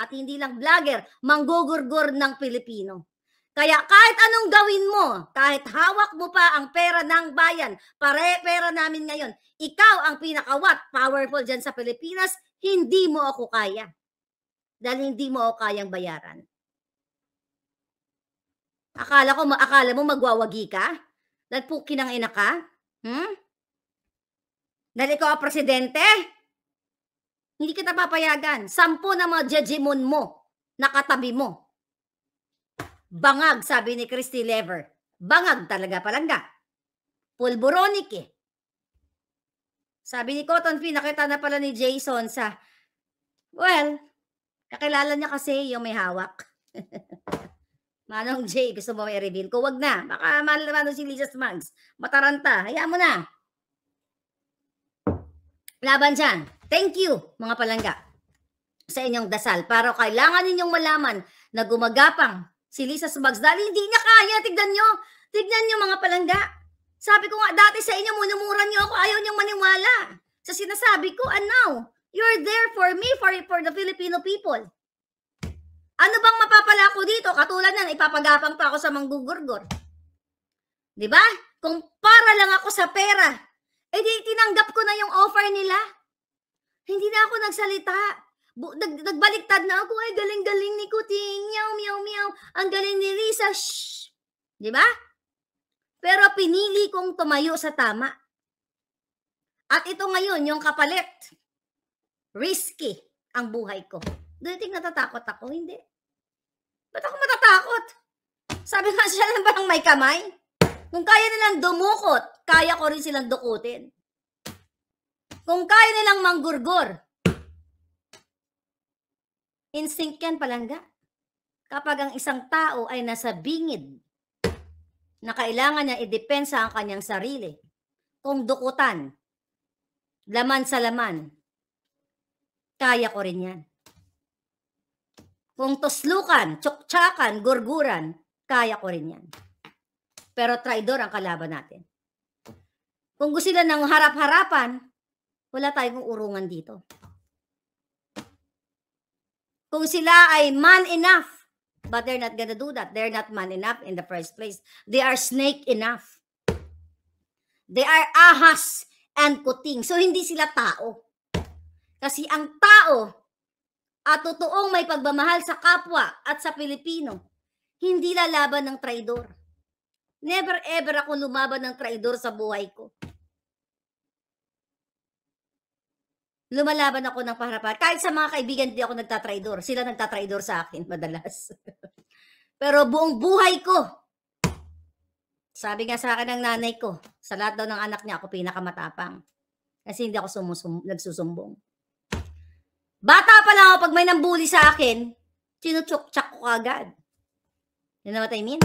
At hindi lang vlogger, manggugurgor ng Pilipino. Kaya kahit anong gawin mo, kahit hawak mo pa ang pera ng bayan, pera namin ngayon, ikaw ang pinakawat, powerful dyan sa Pilipinas, hindi mo ako kaya. Dahil hindi mo ako kayang bayaran. Akala mo magwawagi ka? Dahil puki ng ina ka? Dahil ikaw ang presidente? Hindi kita papayagan. 10 na mga jejemon mo, nakatabi mo. Bangag, sabi ni Christy Lever. Bangag talaga palangga. Pulboronic eh. Sabi ni Cotton P, nakita na pala ni Jason sa, well, kakilala niya kasi yung may hawak. Manong J, gusto mo may reveal ko? Wag na. Baka malalaman si Lisa Smugs. Mataranta. Hayaan mo na. Laban dyan. Thank you, mga palangga, sa inyong dasal. Para kailangan ninyong malaman na gumagapang si Lisa Smugs dahil hindi niya kaya. Tignan nyo. Tignan nyo, mga palangga. Sabi ko nga dati sa inyo, munumuran nyo ako. Ayaw niyong maniwala sa sinasabi ko. And now, you're there for me, for the Filipino people. Ano bang mapapala ko dito? Katulad na, ipapagapang pa ako sa manggugurgor. Diba? Kung para lang ako sa pera, di tinanggap ko na yung offer nila. Hindi na ako nagsalita. Nagbaliktad na ako. Ay, galing-galing ni Kuting. Meow, meow, meow. Ang galing ni Lisa. Shh. Diba? Pero pinili kong tumayo sa tama. At ito ngayon, yung kapalit. Risky ang buhay ko. Do you think natatakot ako? Hindi. Ba't ako matatakot? Sabi nga siya lang ba ng may kamay? Kung kaya nilang dumukot, kaya ko rin silang dukutin. Kung kaya nilang manggurgor, instinct yan palangga. Kapag ang isang tao ay nasa bingid na kailangan niya idepensa ang kanyang sarili, kung dukutan, laman sa laman, kaya ko rin yan. Kung tuslukan, tsuktsakan, gurguran, kaya ko rin yan. Pero traidor ang kalaban natin. Kung gusto nila ng harap-harapan, wala tayong urungan dito. Kung sila ay man enough, but they're not gonna do that. They're not man enough in the first place. They are snake enough. They are ahas and kuting. So, hindi sila tao. Kasi ang tao at totoong may pagmamahal sa kapwa at sa Pilipino, hindi lalaban ng traidor. Never ever ako lumaban ng traidor sa buhay ko. Lumalaban ako ng paharapan. Kahit sa mga kaibigan, hindi ako nagtatraidor. Sila nagtatraidor sa akin madalas. Pero buong buhay ko, sabi nga sa akin ng nanay ko, sa lahat daw ng anak niya, ako pinakamatapang. Kasi hindi ako nagsusumbong. Bata pa lang ako, pag may nambuli sa akin, sinutsuk-tsak ko agad. You know what I mean?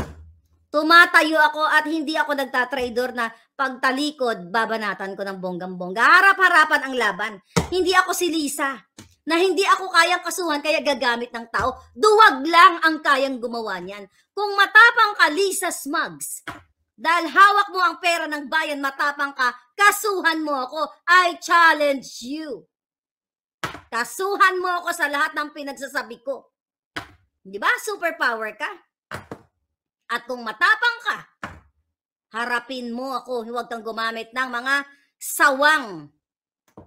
Tumatayo ako at hindi ako nagtatraidor na pagtalikod, babanatan ko ng bonggang-bongga. Harap-harapan ang laban. Hindi ako si Lisa, na hindi ako kayang kasuhan kaya gagamit ng tao. Duwag lang ang kayang gumawa niyan. Kung matapang ka, Lisa Smugs, dahil hawak mo ang pera ng bayan, matapang ka, kasuhan mo ako. I challenge you. Kasuhan mo ako sa lahat ng pinagsasabi ko. Di ba? Superpower ka. At kung matapang ka, harapin mo ako. Huwag kang gumamit ng mga sawang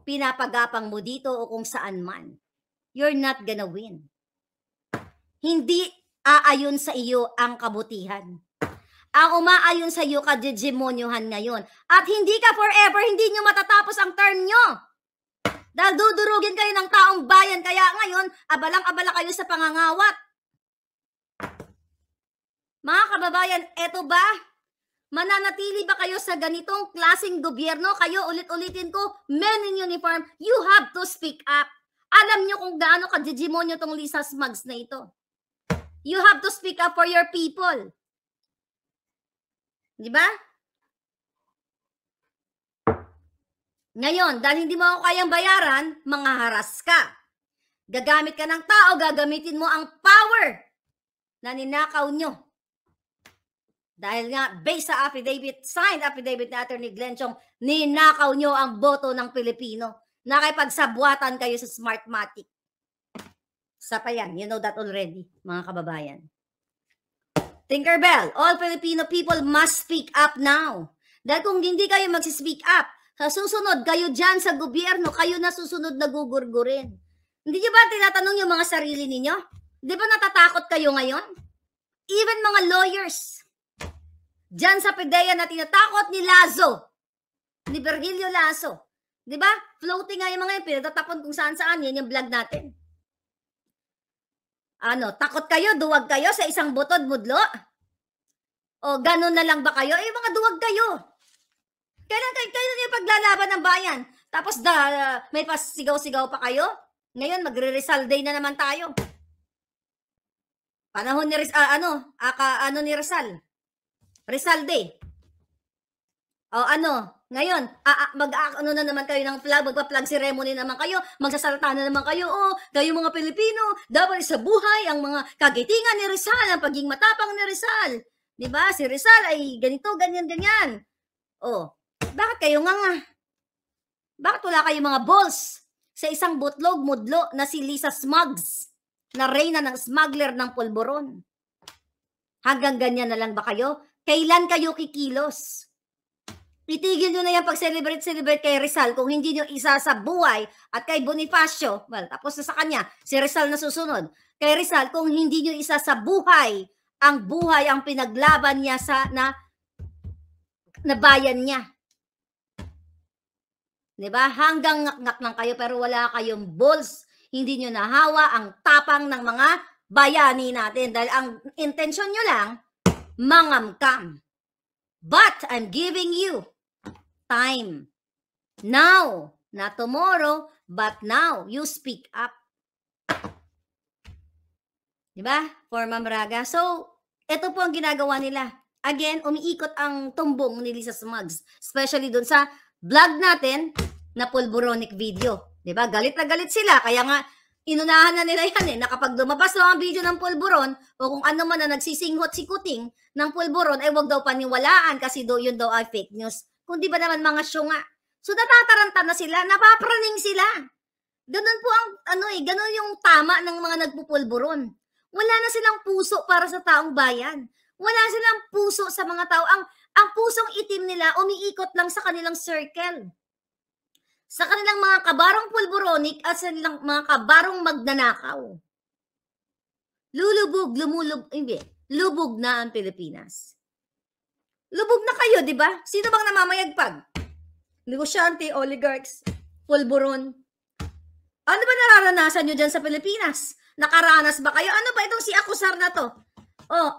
pinapagapang mo dito o kung saan man. You're not gonna win. Hindi aayon sa iyo ang kabutihan. Ang umaayon sa iyo, kademonyohan ngayon. At hindi ka forever, hindi nyo matatapos ang term nyo. Dahil dudurugin kayo ng taong bayan. Kaya ngayon, abalang-abala kayo sa pangangawat. Mga kababayan, eto ba? Mananatili ba kayo sa ganitong klaseng gobyerno? Kayo, ulit-ulitin ko, men in uniform, you have to speak up. Alam nyo kung gaano ka-demonyo tong Lisa Smugs na ito. You have to speak up for your people. Di ba? Ngayon, dahil hindi mo ako kayang bayaran, manghaharas ka. Gagamit ka ng tao, gagamitin mo ang power na ninakaw nyo. Dahil nga, based sa affidavit, signed affidavit na Attorney Glenn Chong, ninakaw nyo ang boto ng Pilipino. Nakipagsabwatan kayo sa Smartmatic. Sa pa yan, you know that already, mga kababayan. Tinkerbell, all Filipino people must speak up now. Dahil kung hindi kayo magsispeak up, sa susunod, kayo dyan sa gobyerno, kayo na susunod na gugurgurin. Hindi nyo ba tinatanong yung mga sarili ninyo? Di ba natatakot kayo ngayon? Even mga lawyers, dyan sa PDEA na tinatakot ni Lazo, ni Virgilio Lazo. Di ba? Floating nga yung mga yun, pinatatapon kung saan-saan, yan yung vlog natin. Ano, takot kayo, duwag kayo sa isang butod mudlo? O ganun na lang ba kayo? Eh, mga duwag kayo. Kailan kayo yung paglalaban ng bayan? Tapos may pasigaw-sigaw pa kayo? Ngayon, magre-Rizal Day na naman tayo. Panahon ni ni Rizal? Rizal Day. O ngayon, ano na naman kayo ng flag, magpa-flag ceremony naman kayo, magsasalta na naman kayo, kayo mga Pilipino, dapat sa buhay ang mga kagitingan ni Rizal, ang pagiging matapang ni Rizal. Diba? Si Rizal ay ganito, ganyan. Bakit kayo nga? Bakit wala kayong mga balls sa isang butlog mudlo na si Lisa Smugs, na reyna ng smuggler ng pulburon? Hanggang ganyan na lang ba kayo? Kailan kayo kikilos? Itigil nyo na yan pag-celebrate kay Rizal kung hindi nyo isa sa buhay at kay Bonifacio, well, tapos na sa kanya, si Rizal na susunod. Kay Rizal, kung hindi nyo isa sa buhay ang pinaglaban niya na bayan niya. Diba? Hanggang ngak lang kayo pero wala kayong balls. Hindi nyo nahawa ang tapang ng mga bayani natin. Dahil ang intensyon nyo lang, mangamkam. But I'm giving you time. Now. Not tomorrow, but now. You speak up. Diba? For Ma'am Raga. So, ito po ang ginagawa nila. Again, umiikot ang tumbong ni Lisa Smugs. Especially dun sa vlog natin na pulburonic video. Diba? Galit na galit sila. Kaya nga, inunahan na nila yan na kapag lumabas lang ang video ng pulburon o kung ano man na nagsisinghot si Kuting ng pulburon, ay wag daw paniwalaan kasi yun daw ay fake news. Kung di ba naman mga syunga. So natataranta na sila, napapraning sila. Ganun po ganun yung tama ng mga nagpupulburon. Wala na silang puso para sa taong bayan. Wala silang puso sa mga tao. Ang pusong itim nila umiikot lang sa kanilang circle. Sa kanilang mga kabarong pulburonic at sa kanilang mga kabarong magnanakaw. Lubog na ang Pilipinas. Lubog na kayo, di ba? Sino bang namamayagpag? Negosyante, oligarchs, pulburon. Ano ba nararanasan nyo dyan sa Pilipinas? Nakaranas ba kayo? Ano ba itong si Acusar na to?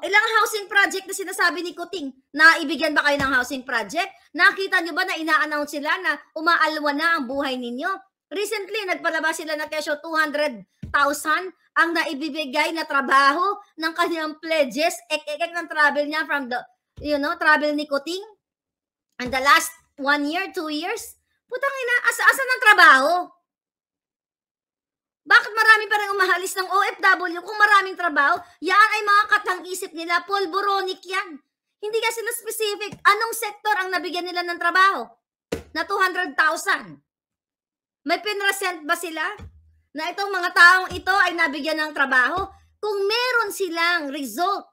Ilang housing project na sinasabi ni Kuting? Naibigyan ba kayo ng housing project? Nakita nyo ba na ina-announce sila na umaalwa na ang buhay ninyo? Recently, nagpalabas sila na kesyo 200,000 ang naibibigay na trabaho ng kanyang pledges, ng travel niya from the, travel ni Kuting. And the last 1 year, 2 years, putang ina, asa ng trabaho? Bakit marami pa rin umahalis ng OFW kung maraming trabaho? Yan ay mga katang isip nila, pulburonic yan. Hindi ka sila specific. Anong sektor ang nabigyan nila ng trabaho? Na 200,000. May pinresent ba sila? Na itong mga taong ito ay nabigyan ng trabaho? Kung meron silang result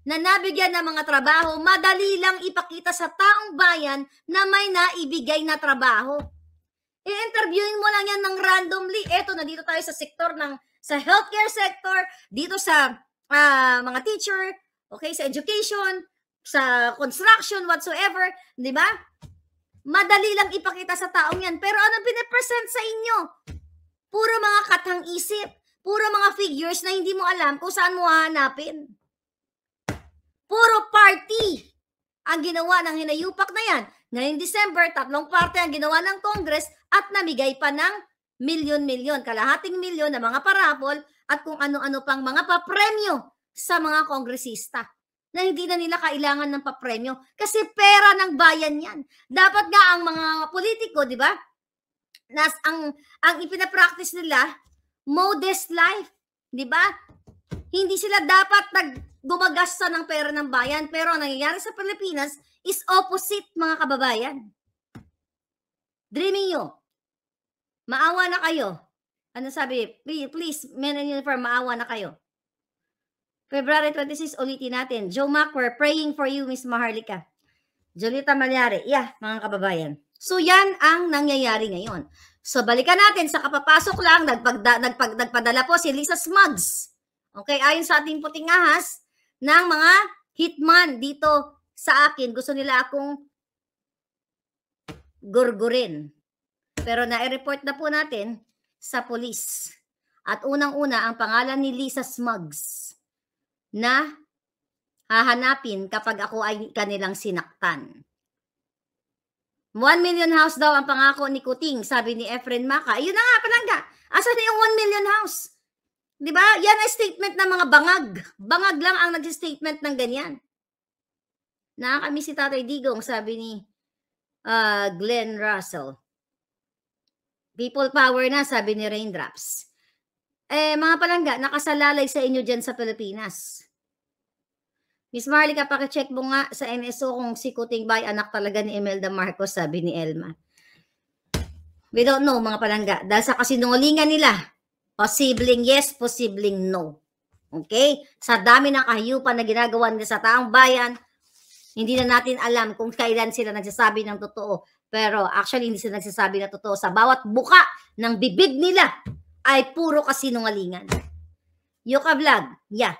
na nabigyan ng mga trabaho, madali lang ipakita sa taong bayan na may naibigay na trabaho. I-interviewin mo lang yan ng randomly. Eto, nandito tayo sa sektor sa healthcare sector, dito sa mga teacher, okay, sa education, sa construction, whatsoever, di ba? Madali lang ipakita sa taong yan. Pero anong pinipresent sa inyo? Puro mga katang isip, puro mga figures na hindi mo alam kung saan mo hahanapin. Puro party ang ginawa ng hinayupak na yan. Ngayong December, 3 parte ang ginawa ng Congress at namigay pa ng milyon-milyon, kalahating milyon na mga parapol at kung ano-ano pang mga papremyo sa mga kongresista na hindi na nila kailangan ng papremyo kasi pera ng bayan yan. Dapat nga ang mga politiko, di ba? ang ipinapractice nila, modest life. Di ba? Hindi sila dapat gumagasta ng pera ng bayan. Pero ang nangyayari sa Pilipinas is opposite, mga kababayan. Dreaming nyo. Maawa na kayo. Ano sabi? Please, men in uniform, maawa na kayo. February 26, ulitin natin. Joe Mac, we're praying for you, Miss Maharlika. Jolita Malyari. Yeah, mga kababayan. So, yan ang nangyayari ngayon. So, balikan natin sa kapapasok lang, nagpadala po si Lisa Smugs. Okay, ayon sa ating puting ahas, ng mga hitman dito sa akin, gusto nila akong gurgurin. Pero na-report na po natin sa polis. At unang-una, ang pangalan ni Lisa Smugs na hahanapin kapag ako ay kanilang sinaktan. 1 million house daw ang pangako ni Kuting, sabi ni Efren Maca. Ayun na nga, palangga. Asan na yung 1 million house? Diba? Yan ay statement ng mga bangag. Bangag lang ang nag-statement ng ganyan. Nakakamiss si Tatay Digong, sabi ni Glenn Russell. People power na, sabi ni Raindrops. Mga palangga, nakasalalay sa inyo dyan sa Pilipinas. Miss Maharlika, pakicheck mo nga sa NSO kung si Kuting ba ay anak talaga ni Imelda Marcos, sabi ni Elma. We don't know, mga palangga. Dahil sa kasinungalingan nila, posibleng yes, posibleng no. Okay? Sa dami ng kahiyupan na ginagawa nila sa taong bayan, hindi na natin alam kung kailan sila nagsasabi ng totoo. Pero actually, hindi sila nagsasabi ng totoo. Sa bawat buka ng bibig nila ay puro kasinungalingan. Yuka Vlog, yeah.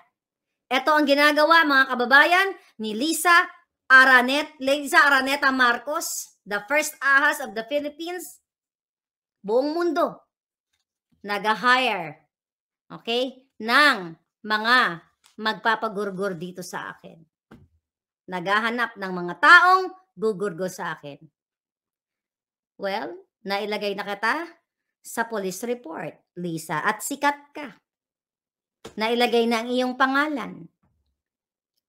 Ito ang ginagawa, mga kababayan, ni Lisa Araneta Marcos, the first ahas of the Philippines. Buong mundo, nag-hire, okay, ng mga magpapagurgur dito sa akin. Naghahanap ng mga taong gugurgo sa akin. Well, nailagay na kita sa police report, Lisa, at sikat ka. Nailagay na ang iyong pangalan.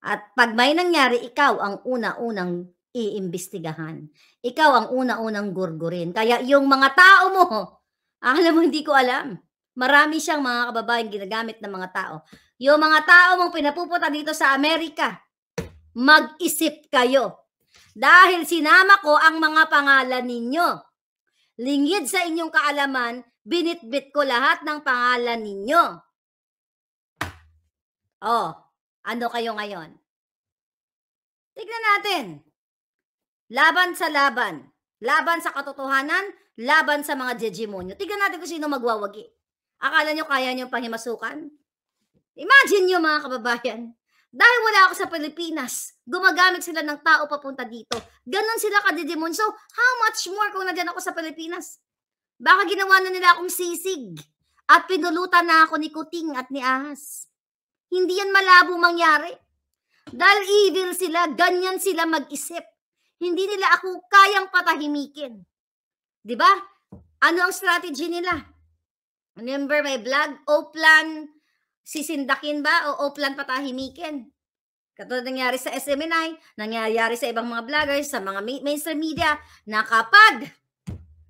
At pag may nangyari, ikaw ang una-unang iimbestigahan. Ikaw ang una-unang gurgurin. Kaya yung mga tao mo, alam mo, hindi ko alam. Marami siyang mga kababayan ginagamit ng mga tao. Yung mga tao mong pinapupunta dito sa Amerika, mag-isip kayo. Dahil sinama ko ang mga pangalan ninyo. Lingid sa inyong kaalaman, binitbit ko lahat ng pangalan ninyo. Oh, ano kayo ngayon? Tignan natin. Laban sa laban. Laban sa katotohanan, laban sa mga hegemonyo. Tignan natin kung sino magwawagi. Akala nyo kaya nyo pahimasukan? Imagine nyo, mga kababayan. Dahil wala ako sa Pilipinas, gumagamit sila ng tao papunta dito. Ganon sila ka-hegemonyo. So, how much more kung nandyan ako sa Pilipinas? Baka ginawa na nila akong sisig. At pinulutan na ako ni Kuting at ni Ahas. Hindi yan malabo mangyari. Dahil evil sila, ganyan sila mag-isip. Hindi nila ako kayang patahimikin. Diba? Ano ang strategy nila? Remember my vlog? O-plan sisindakin ba o O-plan patahimikin? Katulad nangyari sa SMNI, nangyayari sa ibang mga vloggers, sa mga mainstream media, na kapag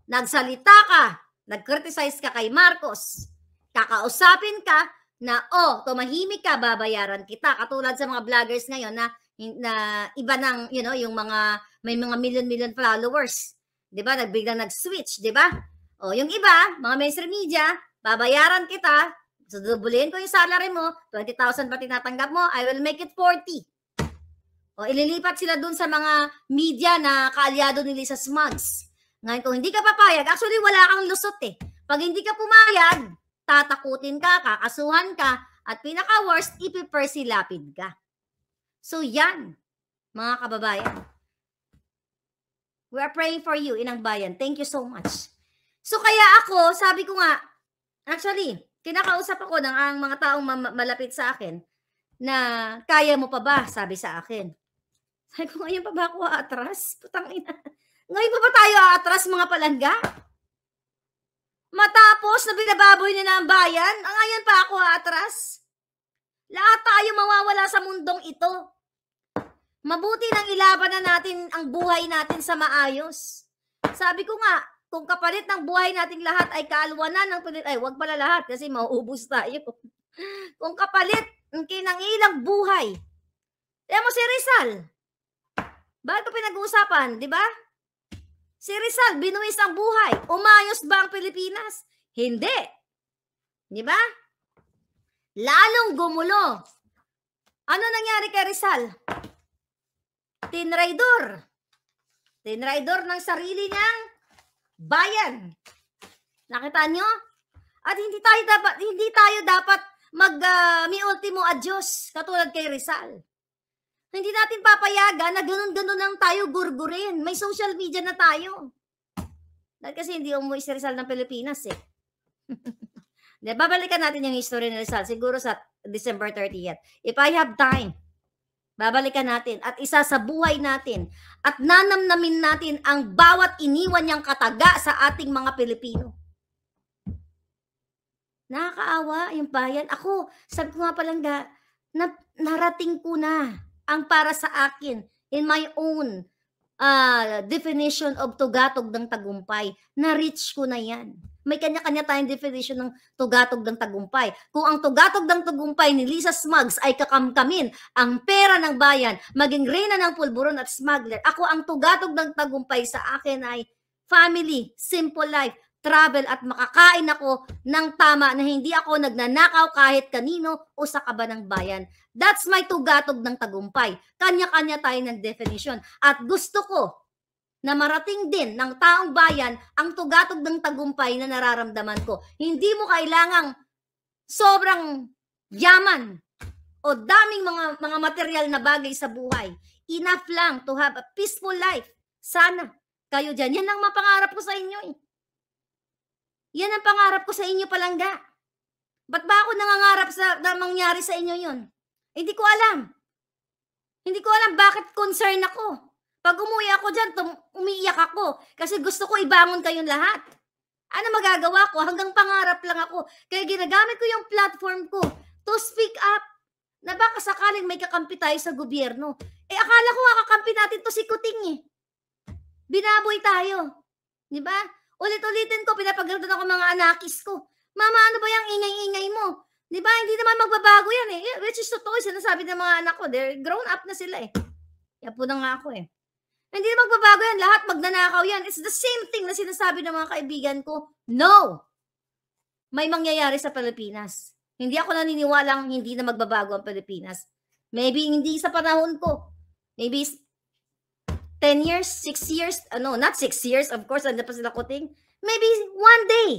nagsalita ka, nag-criticize ka kay Marcos, kakausapin ka, na tumahimik ka, babayaran kita. Katulad sa mga vloggers ngayon na iba ng, yung mga, may mga million followers. Diba? Biglang nag-switch, diba? Yung iba, mga mainstream media, babayaran kita, sudubulihin ko yung salary mo, 20,000 pa tinatanggap mo, I will make it 40. Ililipat sila dun sa mga media na kaalyado ni Lisa Smugs. Ngayon, kung hindi ka papayag, actually wala kang lusot eh. Pag hindi ka pumayag, tatakutin ka, kakasuhan ka, at pinaka-worst, ipipersilapid ka. So yan, mga kababayan. We are praying for you, Inang Bayan. Thank you so much. So kaya ako, sabi ko nga, actually, kinakausap ako ng ang mga taong malapit sa akin na kaya mo pa ba, sabi sa akin. Sabi ko, ngayon pa ba ako atras? Putang ina. Ngayon pa ba tayo atras, mga palangga? Matapos na binababoy nila ang bayan, ngayon pa ako atras. Lahat tayo mawawala sa mundong ito. Mabuti nang ilaban na natin ang buhay natin sa maayos. Sabi ko nga, kung kapalit ng buhay nating lahat ay kaalwanan ng Pilipinas, ay wag pala lahat kasi mauubos tayo. Kung kapalit ng kinangilang buhay, mo si Rizal, bakit ko pinag-uusapan, di ba? Si Rizal, binuwis ang buhay. Umayos ba ang Pilipinas? Hindi. Di ba? Lalong gumulo. Ano nangyari kay Rizal? Tinraidor. Tinraidor ng sarili niyang bayan. Nakita nyo? At hindi tayo dapat mi ultimo adios katulad kay Rizal. Hindi natin papayagan na ganun-ganun lang tayo gurgurin. May social media na tayo. Dahil kasi hindi umuwi si Rizal ng Pilipinas eh. Babalikan natin yung history ni Rizal siguro sa December 30th. If I have time, babalikan natin at isa sa buhay natin at nanamnamin natin ang bawat iniwan niyang kataga sa ating mga Pilipino. Nakakaawa yung bayan. Ako, sabi ko nga palang narating ko na ang para sa akin in my own definition of tugatog ng tagumpay. Na-reach ko na yan. May kanya-kanya tayong definition ng tugatog ng tagumpay. Kung ang tugatog ng tagumpay ni Lisa Smugs ay kakamkamin ang pera ng bayan, maging reyna ng pulburon at smuggler, ako ang tugatog ng tagumpay sa akin ay family, simple life, travel at makakain ako ng tama na hindi ako nagnanakaw kahit kanino o sa kaba ng bayan. That's my tugatog ng tagumpay. Kanya-kanya tayo ng definition. At gusto ko na marating din ng taong bayan ang tugatog ng tagumpay na nararamdaman ko. Hindi mo kailangang sobrang yaman o daming mga material na bagay sa buhay. Enough lang to have a peaceful life. Sana kayo dyan. Yan ang mapangarap ko sa inyo eh. Yan ang pangarap ko sa inyo palangga. Ba't ba ako nangangarap na mangyari sa inyo yun? Hindi ko alam. Hindi ko alam bakit concern ako. Pag umuwi ako dyan, umiiyak ako. Kasi gusto ko ibangon kayong lahat. Ano magagawa ko? Hanggang pangarap lang ako. Kaya ginagamit ko yung platform ko to speak up. Na baka sakaling may kakampi tayo sa gobyerno. Akala ko kakampi natin to si Kuting eh. Binaboy tayo. Diba? Ulit-ulitin ko, pinapagalitan ako mga anakis ko. Mama, ano ba yung ingay-ingay mo? Di ba? Hindi naman magbabago yan eh. Which is totoo, sinasabi ng mga anak ko. They're grown up na sila eh. Kaya po na nga ako eh. Hindi na magbabago yan. Lahat magnanakaw yan. It's the same thing na sinasabi ng mga kaibigan ko. No! May mangyayari sa Pilipinas. Hindi ako naniniwalang hindi na magbabago ang Pilipinas. Maybe hindi sa panahon ko. Maybe 10 years, 6 years, no, not 6 years, of course, andun pa sila Kuting. Maybe one day.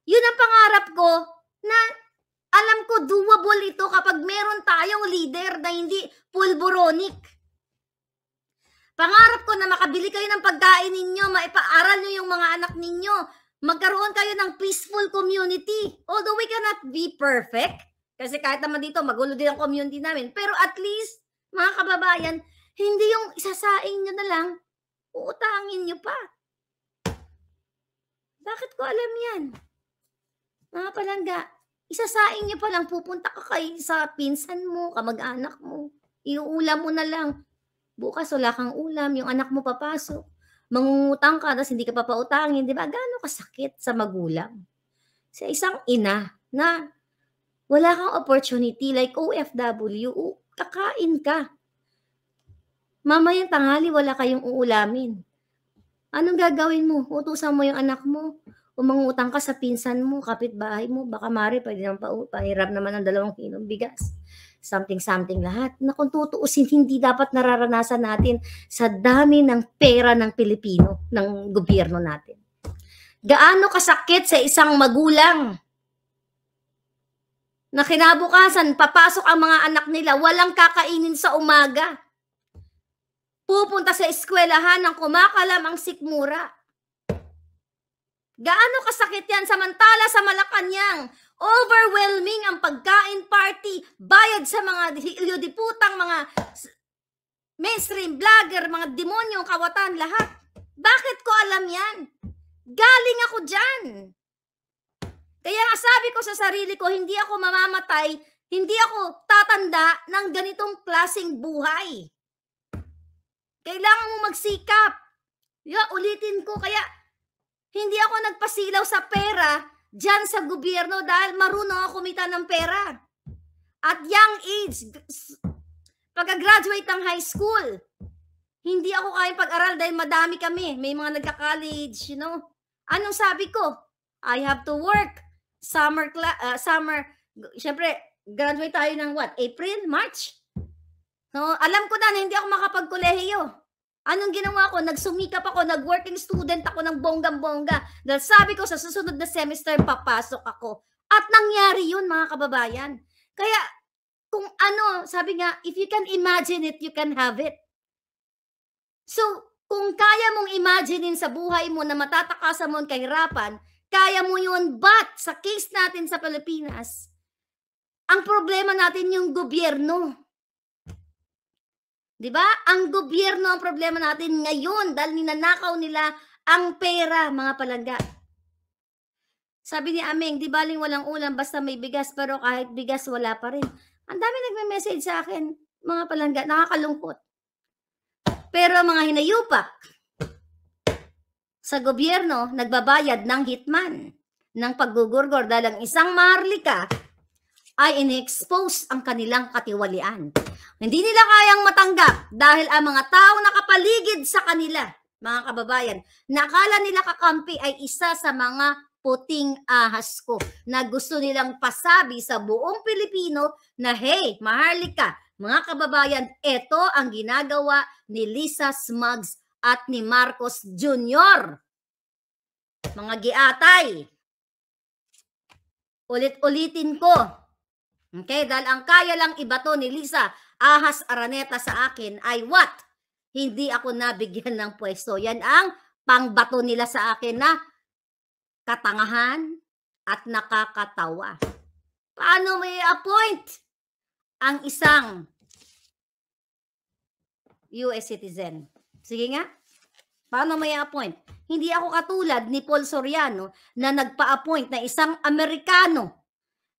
Yun ang pangarap ko na alam ko doable ito kapag meron tayong leader na hindi pulboronic. Pangarap ko na makabili kayo ng pagkain ninyo, maipaaral nyo yung mga anak ninyo, magkaroon kayo ng peaceful community. Although we cannot be perfect, kasi kahit naman dito, magulo din ang community namin. Pero at least, mga kababayan, hindi yung isasaing nyo na lang, uutangin nyo pa. Bakit ko alam yan? Mga palangga, isasaing nyo pa lang, pupunta ka kayo sa pinsan mo, kamag-anak mo, iuulam mo na lang. Bukas wala kang ulam, yung anak mo papasok. Mangungutang ka, tapos hindi ka papautangin, di ba? Gaano kasakit sa magulang? Sa isang ina na wala kang opportunity, like OFW, kakain ka. Mamayang tanghali, wala kayong uulamin. Anong gagawin mo? Utusan mo yung anak mo. Umangutang ka sa pinsan mo, kapitbahay mo. Baka mari, pwede naman pahiram naman ng 2 kilong bigas. Something lahat. Na kung tutuusin, hindi dapat nararanasan natin sa dami ng pera ng Pilipino, ng gobyerno natin. Gaano kasakit sa isang magulang na kinabukasan, papasok ang mga anak nila, walang kakainin sa umaga. Pupunta sa eskwelahan ng kumakalam ang sikmura. Gaano kasakit yan, samantala sa Malacanang, overwhelming ang pagkain party, bayad sa mga yudiputang, mga mainstream vlogger, mga demonyong kawatan, lahat. Bakit ko alam yan? Galing ako dyan. Kaya nga sabi ko sa sarili ko, hindi ako mamamatay, hindi ako tatanda ng ganitong klaseng buhay. Kailangan mo magsikap. Ulitin ko, kaya hindi ako nagpasilaw sa pera dyan sa gobyerno dahil marunong ako kumita ng pera. At young age, pagka-graduate ng high school, hindi ako kayang pag-aral dahil madami kami. May mga nagka-college, Anong sabi ko? I have to work. Summer, syempre, graduate tayo ng what? April? March? No, alam ko na hindi ako makapag-kolehiyo. Anong ginawa ko? Nagsumikap ako, nag-working student ako ng bonggang-bongga. Dahil sabi ko, sa susunod na semester, papasok ako. At nangyari yun, mga kababayan. Kaya, kung sabi nga, if you can imagine it, you can have it. So, kung kaya mong imaginein sa buhay mo na matatakasan mo ang kahirapan, kaya mo yun, but sa case natin sa Pilipinas, ang problema natin yung gobyerno. Diba? Ang gobyerno ang problema natin ngayon dahil ninanakaw nila ang pera, mga palangga. Sabi ni Ameng, di baling walang ulam basta may bigas, pero kahit bigas wala pa rin. Ang dami nagme-message sa akin, mga palangga, nakakalungkot. Pero mga hinayupak sa gobyerno, nagbabayad ng hitman, ng paggugurgor dahil ang isang Maharlika ay in-expose ang kanilang katiwalian. Hindi nila kayang matanggap dahil ang mga taong nakapaligid sa kanila, mga kababayan, nakala nila kakampi ay isa sa mga puting ahas ko na gusto nilang pasabi sa buong Pilipino na, hey, Maharlika, mga kababayan, ito ang ginagawa ni Lisa Smugs at ni Marcos Jr. Mga giatay, ulit-ulitin ko. Okay, dahil ang kaya lang ibato ni Lisa Ahas Araneta sa akin ay what? Hindi ako nabigyan ng pwesto. Yan ang pangbato nila sa akin na katangahan at nakakatawa. Paano may appoint ang isang US citizen? Sige nga. Paano may appoint? Hindi ako katulad ni Paul Soriano na nagpa-appoint na isang Amerikano.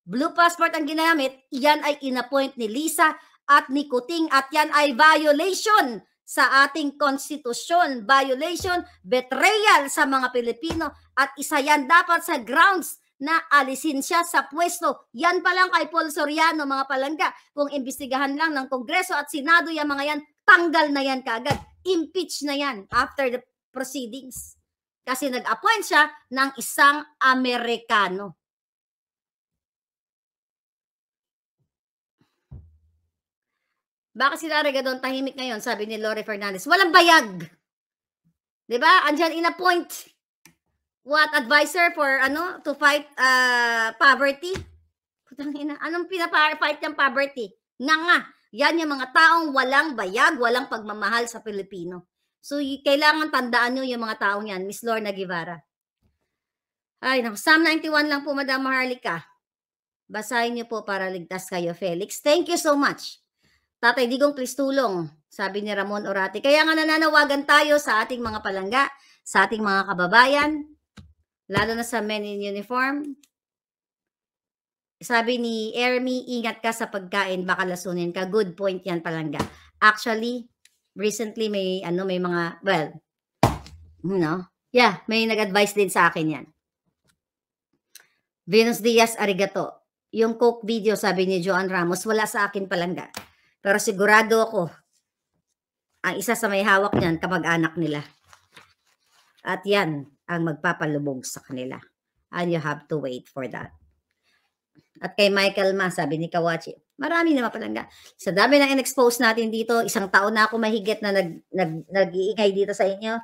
Blue passport ang ginamit, yan ay inappoint ni Lisa at ni Kuting at yan ay violation sa ating konstitusyon, violation, betrayal sa mga Pilipino at isa yan dapat sa grounds na alisin siya sa pwesto. Yan pa lang kay Paul Soriano, mga palangga. Kung imbestigahan lang ng Kongreso at Senado yung mga yan, tanggal na yan kaagad. Impeach na yan after the proceedings. Kasi nag-appoint siya ng isang Amerikano. Bakit sila Regadon tahimik ngayon? Sabi ni Lori Fernandez. Walang bayag. Diba? Andyan in-appoint. What? Advisor for to fight poverty? Anong pina-fight ng poverty? Nga. Yan yung mga taong walang bayag, walang pagmamahal sa Pilipino. So, kailangan tandaan nyo yung mga taong yan. Miss Lorna Guevara. Ay, naku. Psalm 91 lang po, Madam Maharlika. Basahin nyo po para ligtas kayo, Felix. Thank you so much. Tatay Digong, please tulong, sabi ni Ramon Orati. Kaya nga nananawagan tayo sa ating mga palangga, sa ating mga kababayan, lalo na sa men in uniform. Sabi ni Ermi, ingat ka sa pagkain, baka lasunin ka. Good point yan, palangga. Actually, recently may mga, well, may nag-advise din sa akin yan. Venus Diaz, arigato. Yung Coke video, sabi ni Joan Ramos, wala sa akin, palangga. Pero sigurado ako, ang isa sa may hawak niyan, kamag-anak nila. At yan ang magpapalubog sa kanila. And you have to wait for that. At kay Michael Ma, sabi ni Kawachi, marami naman palangga. Sa dami na in-expose natin dito, isang taon na ako mahigit na nag-iingay dito sa inyo.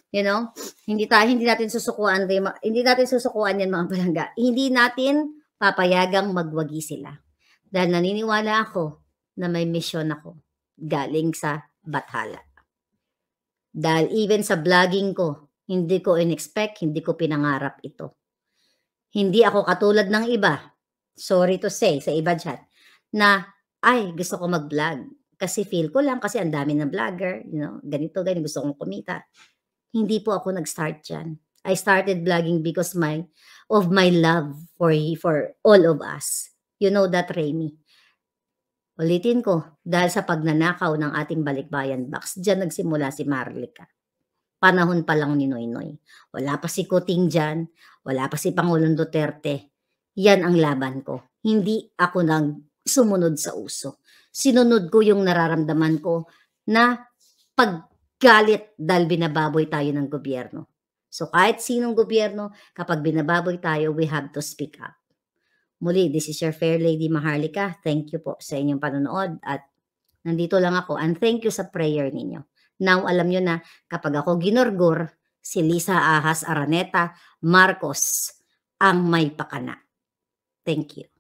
You know, hindi natin susukuan yan, mga palangga. Hindi natin papayagang magwagi sila. Dahil naniniwala ako na may misyon ako galing sa Bathala. Dahil even sa vlogging ko, hindi ko in-expect, hindi ko pinangarap ito. Hindi ako katulad ng iba, sorry to say, sa iba dyan, na, gusto ko mag-vlog. Kasi feel ko lang, kasi ang dami ng vlogger, ganito, gusto kong kumita. Hindi po ako nag-start dyan. I started vlogging because of my love for all of us. You know that, Remy. Ulitin ko, dahil sa pagnanakaw ng ating balikbayan box, diyan nagsimula si Maharlika. panahon pa lang ni Noynoy. Wala pa si Kuting dyan, wala pa si Pangulong Duterte. Yan ang laban ko. Hindi ako sumunod sa uso. Sinunod ko yung nararamdaman ko na paggalit dahil binababoy tayo ng gobyerno. So kahit sinong gobyerno, kapag binababoy tayo, we have to speak up. Muli, this is your Fair Lady Maharlika. Thank you po sa inyong panonood at nandito lang ako and thank you sa prayer ninyo. Now, alam nyo na kapag ako ginorgor, si Lisa Ahas Araneta Marcos ang may pakana. Thank you.